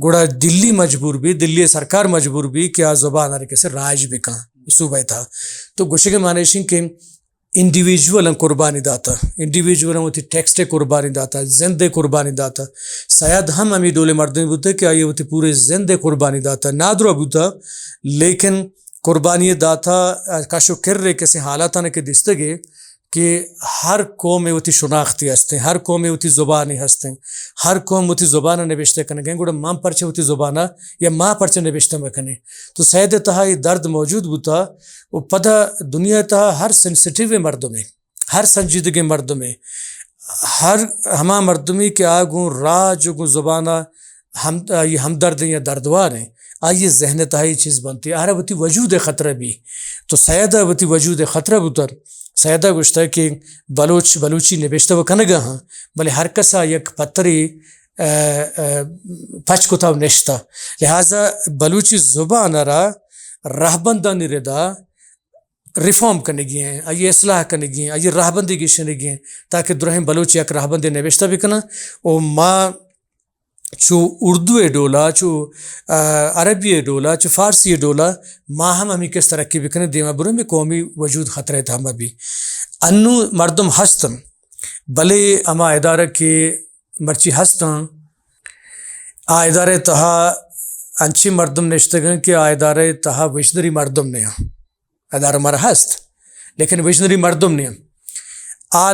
گوڑا دلی مجبور بھی دلی سرکار مجبور بھی کہ زبان آرے کیسے راج بھی کہاں صوبہ تھا تو گوشے کے معنی شیں کہ انڈیویجول قربانی داتا انڈیویجول ہوتی ٹیکسٹ قربانی داتا زندے قربانی داتا شاید ہم امی ڈولے مردمی بوتے کہ آئیے ہوتی پورے زندے قربانی داتا نادرہ بوتا لیکن قربانی داتا کاشو کر رہے کیسے حالات آنے کے دستگے کہ ہر قوم میں ہوتی شناختی ہستے ہر قوم میں ہوتی زبانی ہستے ہر قوم ہوتی زبانہ نوشتے کنے گئے گوڑا ماں پرچے ہوتی زبانہ یا ماں پرچے نوشتے مکنے تو سید تہا یہ درد موجود بوتا وہ پدا دنیا تہا ہر سنسٹیو مردوں میں ہر سنجیدگی مردوں میں ہر ہما مردمی کے آگوں راج گو زبانہ یہ ہمدرد یا دردوار ہیں آئیے ذہن تہا یہ چیز بنتی ہے آرہ ہوتی وجود خطرہ بھی تو سیدہ ہوتی وجود خطرہ بوتر سیدہ گوشتا ہے کہ بلوچی نوشتہ و کنگا ہاں بلے ہر کسا یک پتری پچ کتاو نشتا لہذا بلوچی زبان را رہبندانی ردا ریفارم کرنے گئے ہیں آئیے اصلاح کرنے گئے ہیں آئیے رہبندی کی شنے گئے ہیں تاکہ درہم بلوچی یک رہبندی نوشتہ بھی کنا او ماں چو اردو ڈولا چو عربی ڈولا چو فارسی ڈولا ماں ہمی کس ترقی بھی کرنے دیما برو میں قومی وجود خطرے تھا ہم بھی انو مردم ہستم بلے اما ادارہ کے مرچی ہستم ادارہ تہا انچی مردم نشتگن کہ ادارہ تہا وشنری مردم نے ادارہ مرا ہست لیکن وشنری مردم نے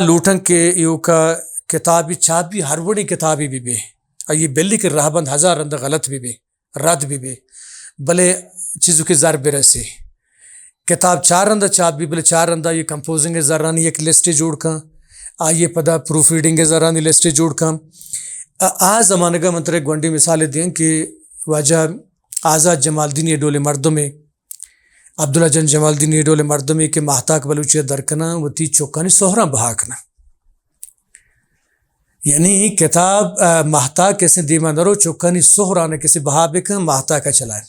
لوٹن کے یو کا کتابی چابی ہر وڑی کتابی بھی یہ بلی کے رہبند 1000 رندہ غلط بھی رد بھی بلے چیزوں کے ضرب رسی کتاب 4 رندہ چاپ بھی بلے 4 رندہ یہ کمپوزنگ ذرانی ایک لسٹ جوڑ کاں آئیے پدا پروف ریڈنگ ذرانی لسٹ جوڑ کاں زمانے کا منتر گونڈی مثالیں دیں کہ واجہ آزاد جمال الدین ڈولے مردوں میں عبداللہ جان جمال الدین ڈولے مردوں میں کہ مہتاک بلوچیہ درکنا وہ تی چوکانی سہرہ بہاکنا یعنی کتاب مہتا کیسے دیما نرو چوکانی سہرانے کسی بہا بکن مہتا کا چلائیں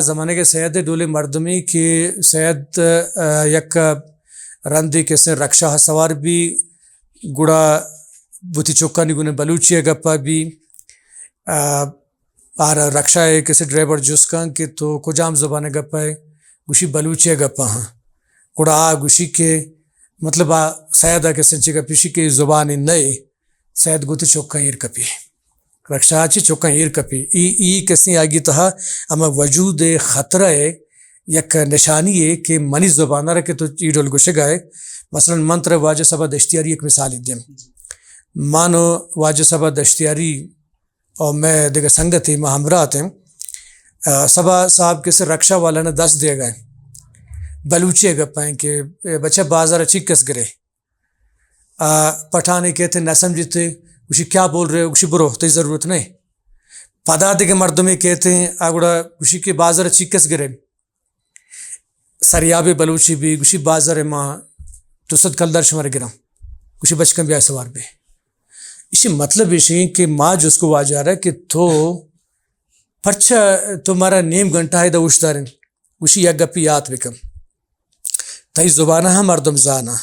زمانے کے سید ڈولے مردمی کے سید یک رندی کیسے رکشہ سوار بھی گڑا بوتی چوکانی گنے بلوچیہ گپا بھی رکشہ کسی ڈرائیور جس کا کہ تو کجام زبانے گپا ہے گوشی بلوچیہ گپا ہاں گڑا گوشی کے مطلب سیدہ کے سنچے کا پیشی کے زبانی نئے سید گوتی چوکاں ایر کپی رکشہ چی چوکاں ایر کپی ای کسی آگی تہا اما وجود خطرہ ہے یک نشانی ہے کہ منی زبانہ رکھے تو ای ڈول گوشے گئے مثلا منتر واجہ سبا دشتیاری ایک مثالی دیم مانو واجہ سبا دشتیاری اور میں دیکھا سنگتی ماں ہمراہ ہیں سبا صاحب کسی رکشہ والا نے 10 دے گئے بلوچی گپائیں کہ بچہ بازار چکس گرے پٹھانے کہتے نہ سمجھتے کچھ کیا بول رہے ہو کچھ برو تو ضرورت نہیں پدا دے کے مردوں میں کہتے ہیں آگڑا کچھ کے بازار چکس گرے سریاب بلوچی بھی کچھ بازار ماں تو صد کلدر شمار گرام کچھ بچکن بھی آئے سوار بھی اسی مطلب اسی کہ ماں جس کو واجہ رہا ہے کہ تو پرچہ تمہارا نیم گھنٹہ ہے دا اوشتارن کچھ یا گپی یاد بکم تای زبانہ ہم مردم زانا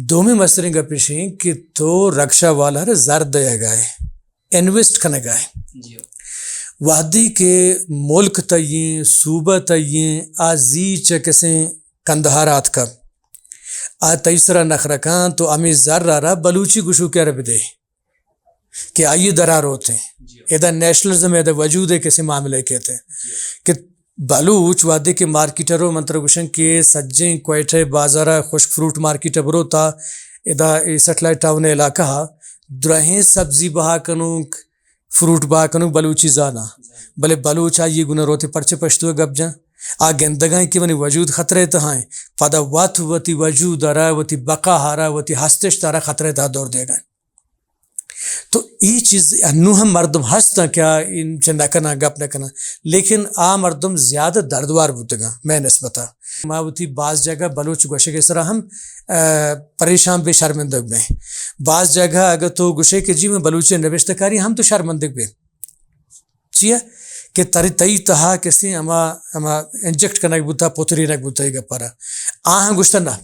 دومی مسئلے کا پیشیں کہ تو رکشا والا ہے زر دیا گئے انویسٹ کرنے گئے جی وادی کے ملک تئیں صوبہ تئیں آزی چکسیں کندہارات کا آ تیسرا نخرکان تو امی زر رہا بلوچی گشو کیا رب دے کہ آئیے درار ہوتے ہیں ادھا نیشنلزم ادھا وجود ہے کسی معاملے کہتے ہیں کہ بلوچ وادی کے مارکیٹروں منتر گوشن کے سجیں کوئٹے بازارہ خشک فروٹ مارکیٹ برو تا ادھا سیٹلائٹ ٹاؤن علاقہ درہیں سبزی بہا کنوک فروٹ بہا کنوک بلوچی زانا بلے بلوچ آئیے گناہ روتے پرچے پشتوے گب جاں آ گندگائیں کی ونی وجود خطرے تہائیں فادا وات وتی وجود آرہ وتی بقا ہارا وتی ہستش تارا خطرے تہا دور دے گئے تو ای چیز انو ہم مردم ہستا کیا ان چندہ کنا گپ نہ کنا لیکن آ مردم زیادہ دردوار بوتے گا میں نسبتا ما وتی بعض جگہ بلوچ گوشے کے سرا ہم پریشان بے شرمندگ میں بعض جگہ اگر تو گوشے کے جی میں بلوچی نوشتکاری ہم تو شرمندگ بے چیئے کہ تری تئی تہا کسی اما انجیکٹ کرنا بوتا پوتری نک بوتا ہی گپارا آہاں گوشتن دا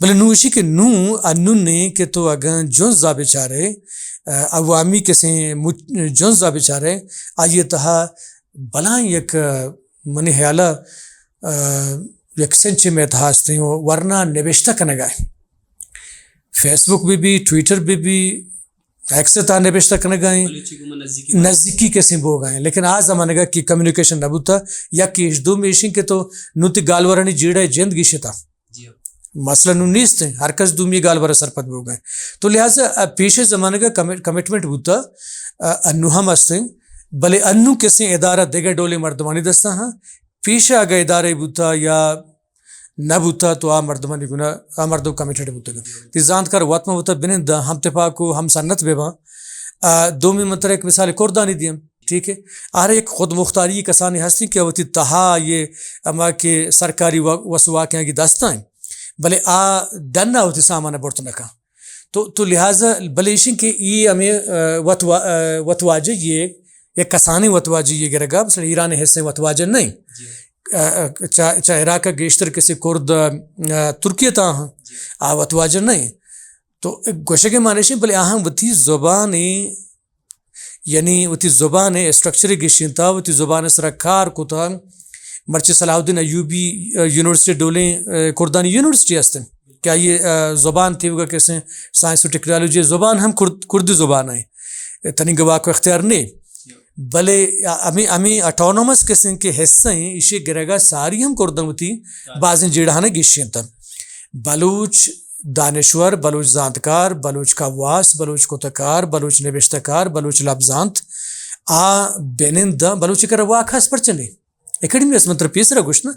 بلے نوشی کہ نو انن نے کہ تو اگر جنزا بیچارے عوامی کسی جنزا بیچارے آئیے تہا بلائیں یک منی حیالہ یک سنچے میں تہاستے ہو ورنہ نوشتہ کنے گئے فیس بک بھی ٹویٹر بھی ایکستا نوشتہ کنے گئے نزدیکی کسی بو گئے لیکن آج زمانے گا کی کمیونیکیشن نبوتا یا کی اس دو میشن کے تو نوتی گالورانی جیڑا جند گیشتا مسئلہ نو نیست ہیں ہر کس دومی گال برا سرپت بو گئے تو لہٰذا پیش زمانے کا کمٹمنٹ بوتا انو ہم ہستیں بلے انو کسی ادارہ دیگر ڈولے مردمانی دستا ہاں پیش اگر ادارے بوتا یا نہ بوتا تو آ مردمانی گنا آ مردو کمیٹڈ بوتا گا تی زانت کر واتما بوتا بنن دا ہم تپاکو ہم سنت بے باں دومی منتر ایک مثال کوردانی دیم ٹھیک ہے آر ایک خود مختاری کسانی ہستی کیا ہوتی تہا یہ اما کے سرکاری وسواقیاں کی داستان بلے آ ڈننا ہوتی سامان برتن کا تو لہٰذا بلیشن کے یہ ہمیں وتواجہ یہ کسانی وتواجہ یہ گرگا مثلا ایران حصے وتواجہ نہیں چاہے عراق کا گیشتر کسی کرد ترکیہ تا ہاں آ وتواجہ نہیں تو گوشے کے معنی سے بلے آہاں وتی زبان یعنی وتی زبان اسٹرکچر گیشین تا وتی زبان سرکار کو تا مرچی صلاح الدین ایوبی یونیورسٹی ڈولیں کردانی یونیورسٹی ہستیں کیا یہ زبان تھی ہوگا کیسے سائنس و ٹیکنالوجی زبان ہم کردی زبان ہیں تنی گواہ کو اختیار نہیں بلے امی اٹونومس قسم کے حصہ ہیں اسی گرگا ساری ہم کردن ہوتی بعضیں جیڑانے گیشیں تا بلوچ دانشور بلوچ زانتکار بلوچ خواص بلوچ کتکار بلوچ نوشتکار بلوچ لفظانت آ بینن دا بلوچی کا رواق خاص پر چلے اکیڈمی اس منتر پیسرا گوشنا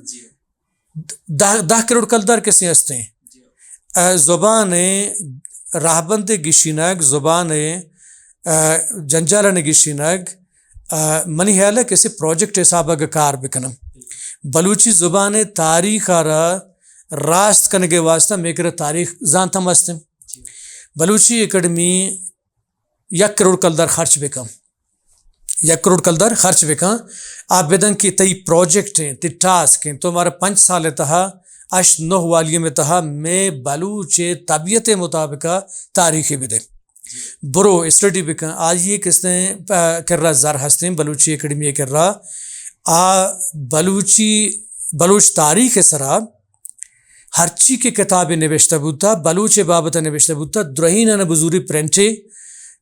10 کروڑ کلدار کسی ہستے ہیں زبان راہبند گشینگ زبان جنجالن گشینگ منی حیالہ کسی پروجیکٹ حساب اگر کار بکنم بلوچی زبان تاریخ آرہ راست کنگے واسطہ میکر تاریخ زانتا مستیں بلوچی اکیڈمی 1 کروڑ کلدار خرچ بکم 1 کروڑ کلدار خرچ بکاں آپ بدن کی تی پروجیکٹ ہیں تی ٹاسک ہیں تو ہمارا 5 سال تہا 9 والیے میں تہا میں بلوچ طبیعت مطابقہ تاریخی بدے برو اسٹڈی بکاں آج یہ کس نے کر رہا زر ہستیں بلوچی اکیڈمی کر رہا بلوچ تاریخ سرا ہرچی کے کتاب نوشتہ بوتا بلوچ بابت نوشتہ بوتا درہین نا بزوری پرنٹے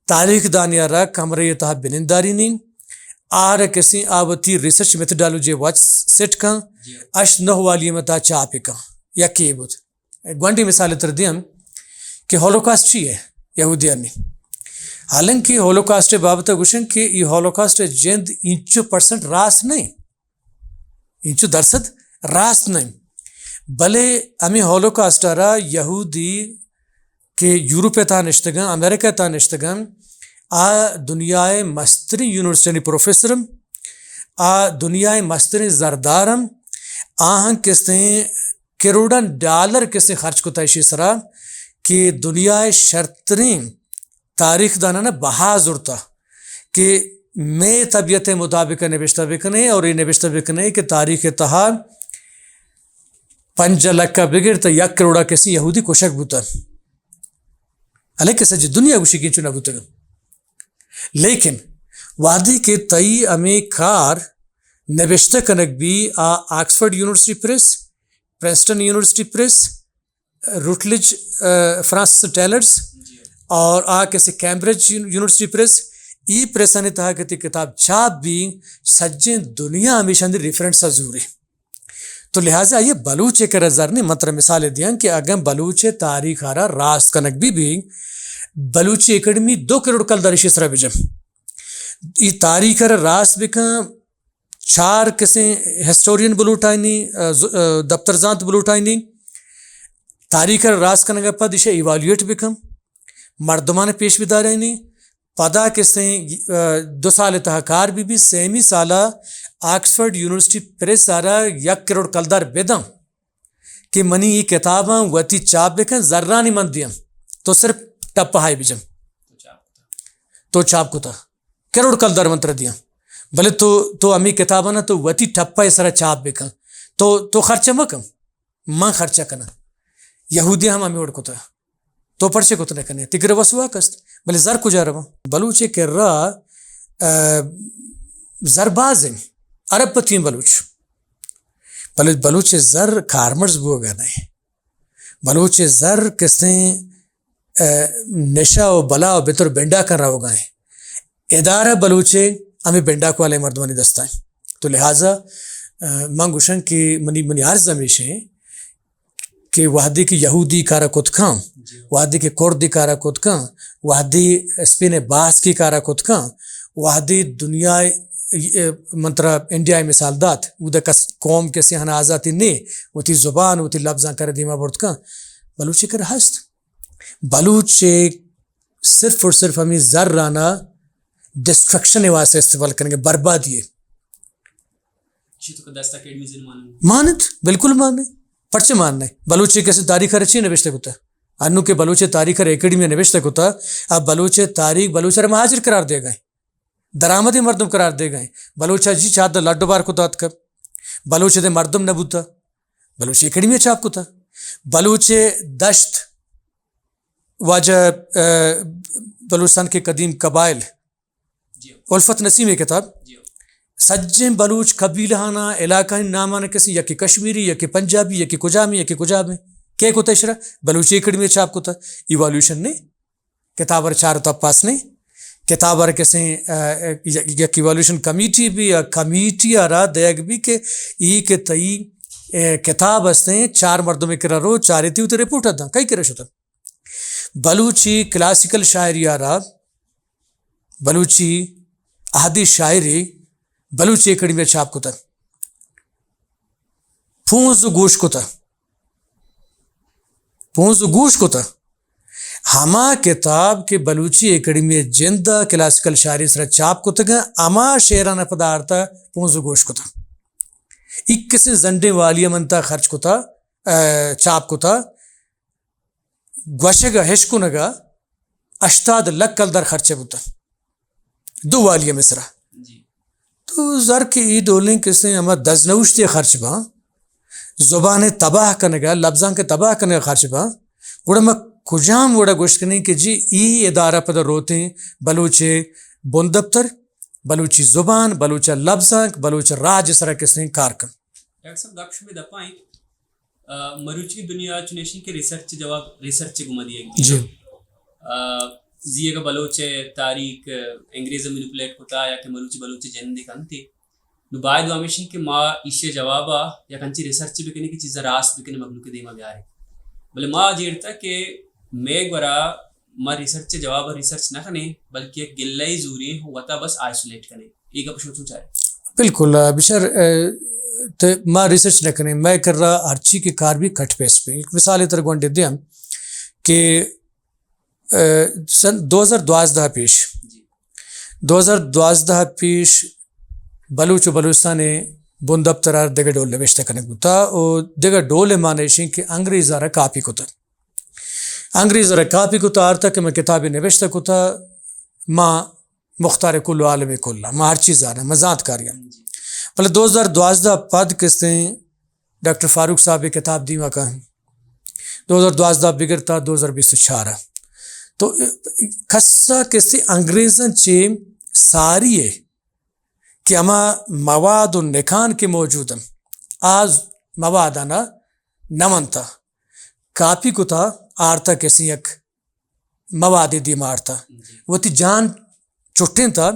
تاریخ دانیا را کمرے تہا بننداری نہیں آر کسی آوتی ریسرچ میتھڈالوجی واچ سیٹ کان 9 والی میں تا چاپی کان یا کی بود گوانڈی مثال تر دیم کہ ہولوکاسٹ چی ہے یہودیان نے حالانکہ ہولوکاسٹ بابتا گوشن کہ یہ ہولوکاسٹ جند انچو % راست نہیں انچو درصد راست نہیں بلے امی ہولوکاسٹ را یہودی کہ یورپ تا نشتگان امریکہ تا نشتگان دنیائے مستری یونیورسٹی پروفیسرم دنیائے مستری زردارم آہاں کستے کروڑاً ڈالر کسے خرچ کو تائشی سرا کہ دنیائے شرطرین تاریخ دانا بہاز ارتا کہ میں طبیعت مطابق نوشتہ بکنے اور یہ نوشتہ بکنے کہ تاریخ تہا 5 لکھ بگر تو 1 کروڑا کسی یہودی کوشک بوتا علیہ کسی جی دنیا گوشی کی چنا بوتا لیکن وادی کے تئی ہمیں کار نوشتہ کنک بھی Oxford University Press, Princeton University Press, Routledge Francis Taylors اور کیسے Cambridge University Press E press نے تھا کہ کتاب چھاپ بھی سجیں دنیا ہمیشہ اندر ریفرنس ضروری تو لہٰذا یہ بلوچ کے رزر نے مطلب مثال دیا کہ اگر بلوچ تاریخ آرا راست کنک بھی بلوچی اکیڈمی 2 کروڑ کل درشی سرا بجم یہ تاریخ راست بکا 4 کسے ہسٹورین بلوٹائنی دفتر زانت بلوٹائنی تاریخ راست کنگا پد اسے ایوالیویٹ بکم مردمان پیش بدارینی پدا کسے 2 سال تحکار بھی سیمی سالہ آکسفورڈ یونیورسٹی پریس آرا 1 کروڑ کلدار بیدم کہ منی یہ کتاباں وتی چاپ بکن ذرانی من دیم تو صرف ٹپ ہائی بجم تو چاپ کو تھا کروڑ کلدار منتر دیا بھلے تو امی کتاباں نا تو وتی ٹپا سرا چاپ بکن تو خرچہ مکم ماں خرچہ کنا یہودی ہم امی اڑ کو تھا تو پرچے کو تو کنے تکر وسوا کست بھلے زر کو جا رہا بلوچے کے را زرباز ہیں عرب پتیم بلوچ بلے بلوچ زر کارمرز بو گا نہیں بلوچ زر کسے نشا و بلا و بطر بینڈا کر رہا ہوگا ہے ادارہ بلوچے ہمیں بینڈا کو والے مردمانی دستائیں تو لہٰذا مانگوشن کی منی عرض ہمیشہ ہیں کہ وحدی کی یہودی کارا کت کھاں وحدی کی کردی کارا کت کھاں وحدی اسپین باس کی کارا کت کھاں وحدی دنیا منترا انڈیا مثال دات وہ کس قوم کے سیاحن آزاتی نے وہ تھی زبان وہ تھی لفظاں کر دیما برد کھاں بلوچی کر ہست بلوچ صرف اور صرف ہمیں زر رانا ڈسٹرکشن واسطے استعمال کریں گے بربادی ہے مانت بالکل مانے پرچے ماننے بلوچی کیسے تاریخ رچی نوشتے ہوتا انو کے بلوچ تاریخ اکیڈمی نوشتے ہوتا اب بلوچ تاریخ بلوچ مہاجر قرار دے گئے درآمدی مردم قرار دے گئے بلوچا جی چاہتا لڈو بار کو تات کب بلوچ دے مردم نبوتا بلوچ اکیڈمی چاپ کو تھا بلوچ دشت واجہ بلوچستان کے قدیم قبائل الفت نسیم کتاب سجیں بلوچ قبیلہانہ علاقہ نامانہ کسی یا کہ کشمیری یا کہ پنجابی یا کہ کجامی یا کہ کجاب کیا کو تشرا بلوچی اکیڈمی چاپ کو تھا ایوالوشن نے کتاب 4 تپاس نے کتاب کیسے یا ایوالوشن کمیٹی بھی یا کمیٹی آرا دیگ بھی کہ ای کے تئی کتاب ہستے 4 مردوں میں کرا رو 4 تھی اتنے رپورٹ تھا کئی کرش ہوتا بلوچی کلاسیکل شاعری آرا بلوچی احادی شاعری بلوچی اکیڈمی چھاپ کو تھا پونز گوش کو تھا پونز گوش کو تھا ہما کتاب کے بلوچی اکیڈمی جندہ کلاسیکل شاعری سر چھاپ کو تھا اما شعرانہ پدارتا پونز گوش کو تھا 21 زنڈے والی منتا خرچ کو تھا چھاپ کو تھا گوشگا ہشکو نگا 8 لکھ کل در خرچے ہوتا 2 والیہ مصرہ تو زر کے ای ڈولیں کسے ہما 10 نوشتے خرچ با زبان تباہ کنگا لفظاں کے تباہ کنگا خرچ با وڑا ما کجام وڑا گوشت کرنے کہ جی ای ادارہ پدر روتے ہیں بلوچے بون دفتر بلوچی زبان بلوچہ لفظاں بلوچہ راج سرا کسے کار کن ڈاکٹر صاحب دکش میں دپائیں مروچی دنیا چنیشن کے ریسرچ جواب ریسرچ گما دیے جی زیے کا بلوچ تاریخ انگریز مینپولیٹ ہوتا یا کہ بلوچ جن دکھانتے نو باید وامیشن کہ ما ایشے جوابا یا کنچی ریسرچ بکنے کی چیزا راست بکنے مغلوق کے دیما بیارے بلے ما جیرتا کہ میگ ورا ما ریسرچ جوابا ریسرچ نہ کنے بلکہ ایک گلئی زوری ہوتا بس آئسولیٹ کنے ایک اپشو چاہے بالکل بشر ما ریسرچ نہ کریں میں کر رہا ہر چیز کی کار بھی کٹ پیس پہ ایک مثال تر گوانڈے دیا کہ سن 2012 پیش 2012 پیش بلوچ و بلوچستان بون دفتر دیگر ڈول نوشتہ کنک ہوتا اور دیگر ڈول مانیشیں کہ انگریز آرہ کاپی کو تا انگریز آرہ کاپی کو تا آرتا کہ میں کتابی نوشتہ کو تا ما مختار کل عالم کل ما ہر چیز آرہ مزاد کاریا پہلے 2012 پد کستے ڈاکٹر فاروق صاحب کتاب دیما کا 2012 بگر تا 2024 تو خصہ کسی انگریزن چے ساری ہے کہ اما مواد و نکان کے موجودن آز مواد آنا نمنتا کاپی کو تا آرتا کسی یک مواد دی مارتا وہ تی جان چٹھیں تھا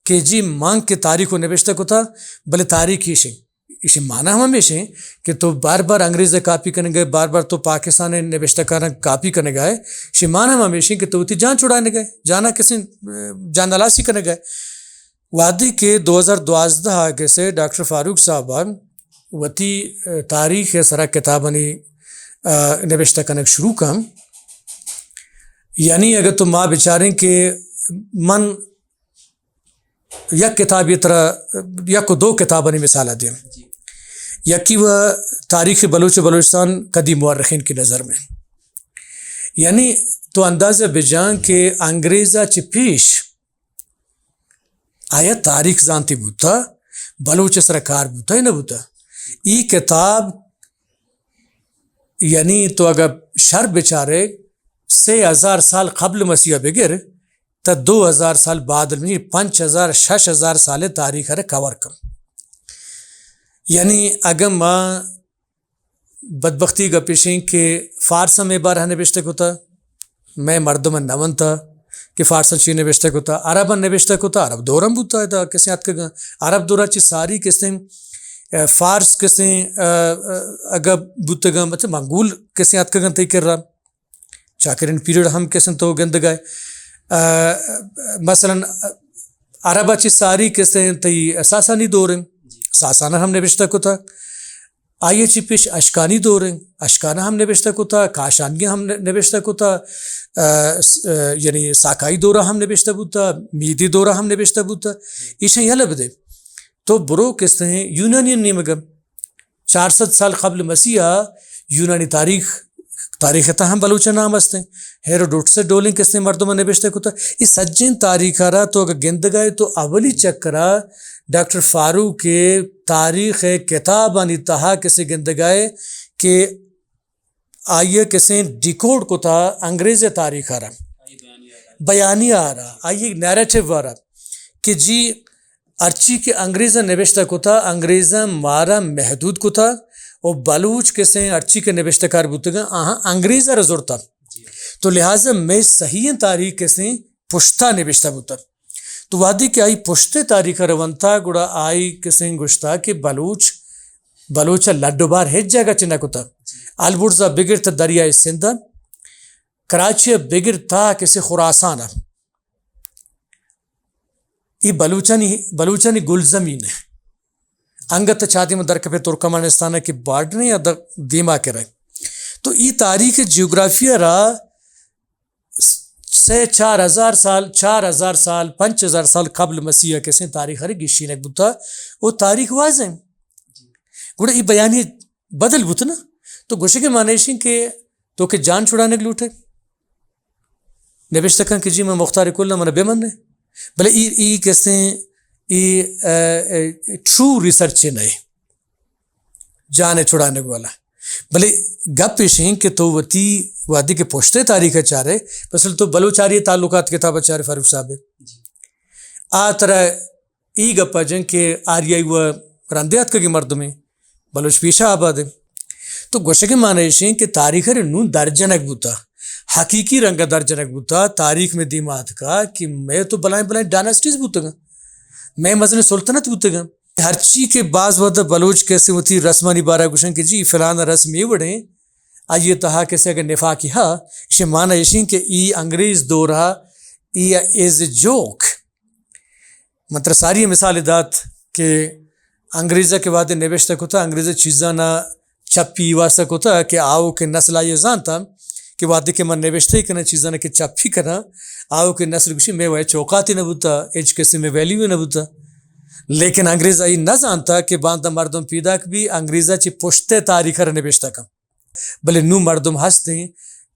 کہ جی مانگ کے تاریخ و نوشتہ کو تھا بلے تاریخ اسے مانا ہم ہمیشہ کہ تو بار بار انگریز کاپی کرنے گئے بار بار تو پاکستان نوشتہ کارن کاپی کرنے گئے اسے مانا ہم ہمیشہ کہ تو تی جان چھڑانے گئے جانا کسی جان نلاسی کرنے گئے وادی کے 2012 آگے سے ڈاکٹر فاروق صاحب وتی تاریخ سرا کتابانی نوشتہ کرنے شروع کم یعنی اگر تم ماں بیچاریں کہ من یک کتاب یہ طرح یک کو 2 کتابانی مثالہ دیں یکی وہ تاریخ بلوچ و بلوچستان قدیم مورخین کی نظر میں یعنی تو اندازہ بجان کہ انگریزہ چی پیش آیا تاریخ زانتی بوتا بلوچ سرکار بوتا ہی نہ بوتا ای کتاب یعنی تو اگر شر بیچارے 3000 سال قبل مسیح بگر تا 2000 سال بعد 5000 6000 سال تاریخ ہے کور کم یعنی اگر ماں بدبختی کا پیشیں کہ فارس میں بارہ نوشتہ ہوتا میں مردم نون تھا کہ فارس چی نوشتہ ہوتا عرب نوشتہ ہوتا عرب دورم بوتا ہے کسی ہاتھ کا عرب دورہ چی ساری قسم فارس کسیں اگر بوتا گا مطلب منگول کسی ہاتھ کا تی کر رہا چاکرین پیریڈ ہم کسن تو گند گئے مثلا عربہ چی ساری کسیں تی ساسانی دوریں ساسانہ ہم نوشتہ کو تھا آئیے چی پیش اشکانی دوریں اشکانہ ہم نوشتہ کو تھا کاشانگی ہم نوشتہ کو تھا یعنی ساکائی دورہ ہم نوشتہ بوتا میدی دورہ ہم نوشتہ بوتا اسے یہ لب دے تو برو کستے ہیں یونانین نیمگم 400 سال قبل مسیح یونانی تاریخ تا ہم بلوچہ نام ہستے ہیں ہیروڈوٹس سے ڈولنگ کستے مردوں میں نوشتہ کو تھا اس سجن تاریخ رہا تو اگر گند گئے تو اولی چکرہ ڈاکٹر فاروق کے تاریخ کتاب آنی تہا کسی گند گئے کہ آئیے کسی ڈیکوڈ کو تھا انگریز تاریخ آ رہا بیانی آ رہا آئیے نیریٹیو آ رہا کہ جی ارچی کے انگریزہ نوشتہ کو تھا انگریزہ مارا محدود کو تھا اور بلوچ کسے ارچی کے نوشتہ کار بوتگا انگریزہ رزور تھا تو لہٰذا میں صحیح تاریخ کسے پشتہ نوشتہ بوتا تو وادی کہ آئی پشتے تاریخ روانتا گوڑا آئی کسے گشتا کہ بلوچہ لڈو بار ہیچ جگہ چنہ کو تھا البرزہ بگر تا دریائے سندھا کراچی بگر تا کسی خراسانہ یہ بلوچانی گل زمین ہے انگت چاہتی میں درکہ پہ ترکمانستانہ کی بارڈر یا دیما کے رہے تو یہ تاریخ جیوگرافیہ رہا سے 4000 سال 5000 سال قبل مسیح کیسے تاریخ ہے گشینک بوتا وہ تاریخ واضح ہے گوڑا یہ بیانی بدل بوتا نا تو گوشے کے معنیشیں کہ تو کہ جان چھڑانے کے لوٹے نوشتہ کن کہ جی میں مختار کل نہ من بے من ہے بلے ای کیسے ٹرو ریسرچ نہیں جانے چھڑانے والا بلے گپ پیشیں کہ تو وتی وادی کے پوشتے تاریخ چاہ رہے بسل تو بلوچاری تعلقات کتاب چاہ رہے فاروق صاحب آ طرح ای گپا جن کے آریائی و رندیات کا کی مرد میں بلوچ پیشہ آباد ہے تو گوشے کے معنیشیں کہ تاریخ نون درجنک بوتا حقیقی رنگا درجنک بوتا تاریخ میں دیمات کا کہ میں تو بلائیں ڈائناسٹیز بوتا گا میں مزن سلطنت بوتا گا ہر چی کے بعض وقت بلوچ کیسے ہوتی رسمانی بارہ گوشن کہ جی فلانا رسم یہ وڑیں آئیے تہا کیسے اگر نفاقی ہاں اسے معنی یشین کہ ای انگریز دو رہا ای ایز اے جوک مطلب ساری مثال دات کہ انگریزہ کے بعد نوشتہ کو تھا انگریزہ چیزاں نہ چپی واسطہ کو تھا کہ آؤ کے نسل آئیے جانتا کہ وادی کے من نوشتہ ہی کرنا چیزاں نہ کہ چپی کرنا آؤ کے نسل گوشی میں وہ چوکاتی نہ بوتا ایج کیسے میں ویلیو نہ بوتا لیکن انگریزہ یہ نہ جانتا کہ باندھا مردم پیدا بھی انگریزہ چی پشتے تاریخ نوشتہ کا بلے نو مردم ہستے ہیں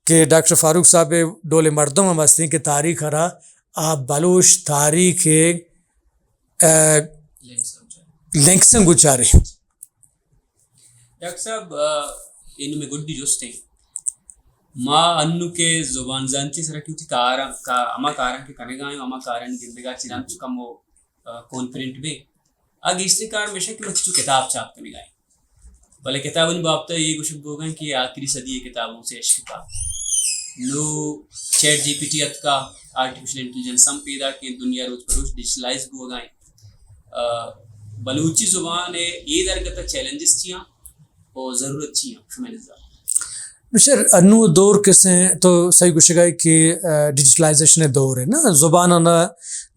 کہ ڈاکٹر فاروق صاحب ڈولے مردم ہم ہستے ہیں کہ تاریخ رہا آپ بلوچ تاریخ لنکسنگ گچارے ڈاکٹر صاحب ان میں گڈی جوستے ما انو کے زبان زانچی سرا کیوتی کارا کا اما کارن کے کنے گائیں اما کارن گندگا چنان چکم وہ کانفرنٹ بے اگ استکار میں شک مچ کتاب چھاپ کنے گائیں بلے کتابن بابتا یہ گوشب گوگن کہ آخری صدی کتابوں سے عشق کا نو چیٹ جی پی ٹی ات کا آرٹیفیشل انٹیلیجنس ہم پیدا کہ دنیا روز پر روز ڈیجیٹلائز ہو گائیں بلوچی زبان ہے یہ درگتا چیلنجز چیاں اور ضرورت چیاں شمع نظام بشر انو دور کسے تو صحیح گوشے گئے کہ ڈیجیٹلائزیشن دور ہے نا زبان نا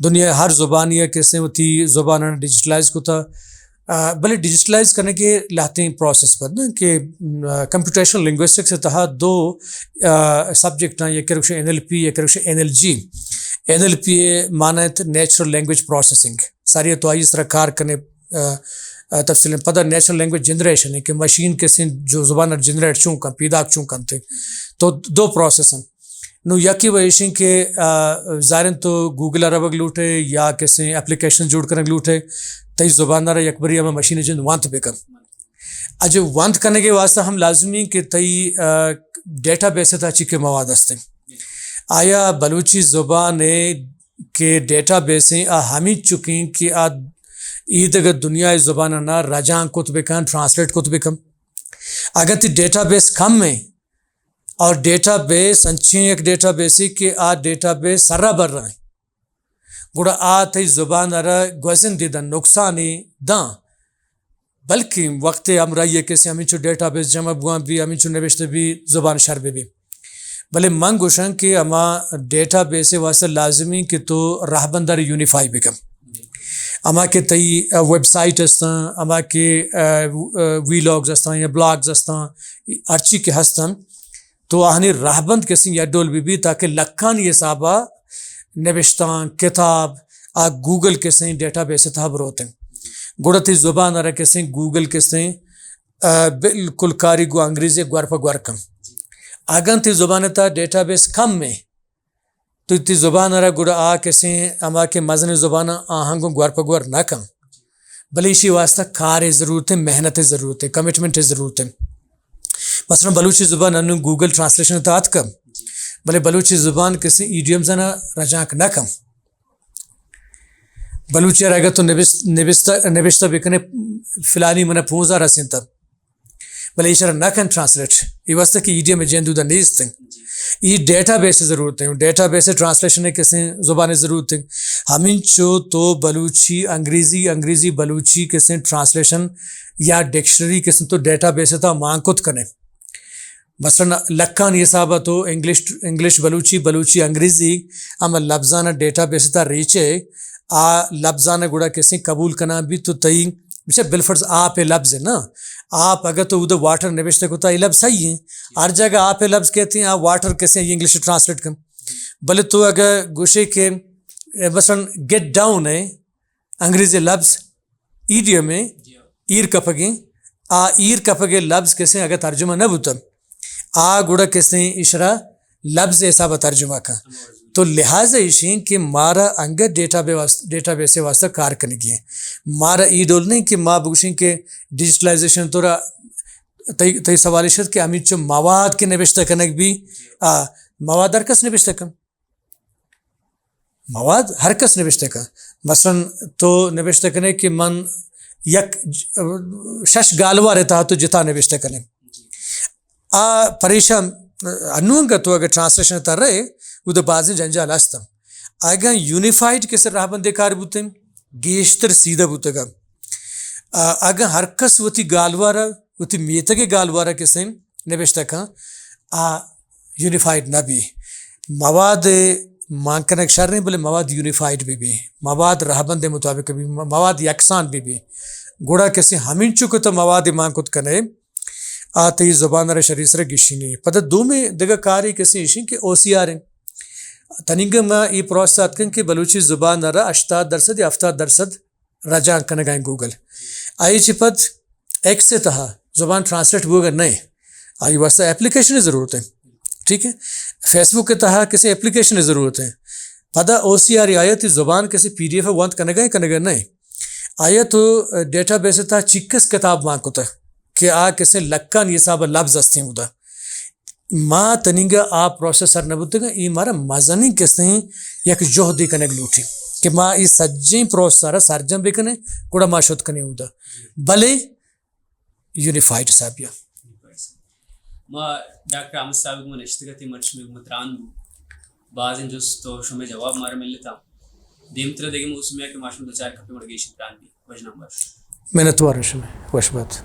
دنیا ہر زبان یہ کسے ہوتی زبان نا ڈیجیٹلائز کو تھا بلے ڈیجیٹلائز کرنے کے لاتے ہیں پروسیس پر نا کہ کمپیوٹیشنل لنگوسٹک سے تحت دو سبجیکٹ ہیں ایک رکشے این ایل پی ایک رکشے N L G N L P معنی ہے نیچرل لینگویج پروسیسنگ ساری تو آئی اس طرح کار کرنے تفصیل پتہ نیچرل لینگویج جنریشن ہے کہ مشین کے سن جو زبان جنریٹ چوں کن پیدا چوں کن تھے تو دو پروسیس ہیں نو یکی ویشن کہ ظاہرن تو گوگل عربک لوٹے یا کسی اپلیکیشن جوڑ کرنے لوٹے تی زبان رہا یک بری ہمیں مشین جن وانت بے کر اجے وانت کرنے کے واسطہ ہم لازمی کہ تی ڈیٹا بیس تا چکے مواد ہستے آیا بلوچی زبان کے ڈیٹا بیسیں ہمیں چکیں کہ عید اگر دنیا زبان نا رجان کت بکن ٹرانسلیٹ کت بکم اگر تی ڈیٹا بیس کم میں اور ڈیٹا بیس انچیں ایک ڈیٹا بیسی کہ ڈیٹا بیس سرہ بر رہا ہے گوڑا تی زبان را گوزن دیدن نقصانی داں بلکہ وقت ہم رہی ہے کسی ہمیں چو ڈیٹا بیس جمع بوان بھی ہمیں چو نوشتے بھی زبان شربے بھی بلے من گوشن کہ اما ڈیٹا بیس واسطہ لازمی کہ تو راہ بندر یونیفائی بکم اما کے تی ویب سائٹ ہستاں اما کے ویلاگز ہستاں یا بلاگز ہستاں ارچی کے ہستاں تو آہنی راہ بند کسی یا ڈول بھی تاکہ لکھان یہ صحابہ نوشتان کتاب گوگل کسی ڈیٹا بیس تھا بروتے گوڑتی زبان رہا کسی گوگل کسی بالکل کاری گو انگریزی گوار پا گوار کم اگر تی زبان تا ڈیٹا بیس کم میں تو تی زبان رہا گوڑا کسی اما کے مزن زبان آہنگوں گوار پا گوار نہ کم بلے اسی واسطہ کار ضرورت ہے محنت ضرورت ہے کمٹمنٹ ضرورت ہے مثلا بلوچی زبان انو گوگل ٹرانسلیشن تاعت کم بلے بلوچی زبان کسی ایڈیمز نا رجانک نہ کم بلوچی رہے گا تو نوشتہ بکنے فلانی منہ 15 رسین تب بلے اشارہ نہ کن ٹرانسلیٹ یہ واسطہ کہ ایڈیم جندو دا نیست ہیں یہ ڈیٹا بیس ضرورت ہے ڈیٹا بیس ٹرانسلیشن کسی زبان ضرورت ہے ہمیں چو تو بلوچی انگریزی بلوچی کسی ٹرانسلیشن یا ڈکشنری کسی تو ڈیٹا بیس تا مانکت کنے مثلا لکھان یہ صحابہ تو انگلش بلوچی انگریزی اما لفظانہ ڈیٹا بیس تا ریچے لفظانہ گوڑا کسی قبول کنا بھی تو تی بچہ بالفرض آپ لفظ ہے نا آپ اگر تو ادھر واٹر نوشتے کو تا یہ لفظ صحیح ہے ہر جگہ آپ لفظ کہتے ہیں واٹر کیسے یہ انگلش ٹرانسلیٹ کم بلے تو اگر گوشے کے مثلا گیٹ ڈاؤن ہے انگریزی لفظ ایڈیم ہے ایر کپگے لفظ کیسے اگر ترجمہ نہ بوتا گوڑا کیسے اشرا لفظ ایسا ترجمہ کا تو لہٰذا اشین کہ مارا انگر ڈیٹا بیس واسطہ کار کرنے کی ہے مارا ای ڈول نہیں کہ ماں بگوشیں کہ ڈیجیٹلائزیشن تو تی سوالی شد کہ ہمیں چو مواد کے نوشتہ کنک بھی مواد ہر کس نوشتہ کن مواد ہر کس نوشتہ کن مثلا تو نوشتہ کنے کہ من یک شش گالوا رہتا تو جتا نوشتہ کنے پریشان انوں گا تو اگر ٹرانسلیشن تر رہے وہ تو بازی جنجال ہستا اگر یونیفائڈ کسی راہ بندے کار بوتے گیشتر سیدھا بوتے گا اگر ہر کس وہ تی گالوارا وہ تی میتا کے گالوارا کسی نوشتہ کا یونیفائڈ نہ بھی مواد مانکنک شر نہیں بلے مواد یونیفائڈ بھی مواد راہ بندے مطابق بھی مواد یکسان بھی گوڑا کسی ہمیں چکو تو مواد مانکت کنے تی زبان را شریس را گشی نہیں پتہ دو میں دگا کاری کسی اشین کہ او سی آر ہیں تنینگا میں یہ پروسیس آتکن کہ بلوچی زبان را 80% یا 70% رجان کنے گائیں گوگل آئی چی پت ایک سے تہا زبان ٹرانسلیٹ ہوگا نہیں آئی واسطہ اپلیکیشن ضرورت ہے ٹھیک ہے فیس بک کے تہا کسی اپلیکیشن ضرورت ہے پتہ او سی آر آیا تی زبان کسی پی ڈی ایف وانت کنے گا نہیں آیا تو ڈیٹا بیس تہا چکس کتاب مانکو تا کہ آ کیسے لکان یہ صاحب لفظ ہستے ہیں ادا ماں تنیگا آ پروسیسر نبودگا ای مارا مزانی کسیں یک جہدی کنگ لوٹی کہ ماں ای سجیں پروسیسر سرجم بکنے کوڑا ما شد کنے ادا بلے یونیفائڈ صاحب یا ما ڈاکٹر احمد صاحب کو نشتگتی مرچ میں متران بو بعض ان جس تو شمع جواب مارا مل لیتا دیمتر دیگے میں اس میں کہ ماشم دو چار کپے مڑگیشی پران بھی وجنہ مرش میں نے تو آرشم ہے وش بات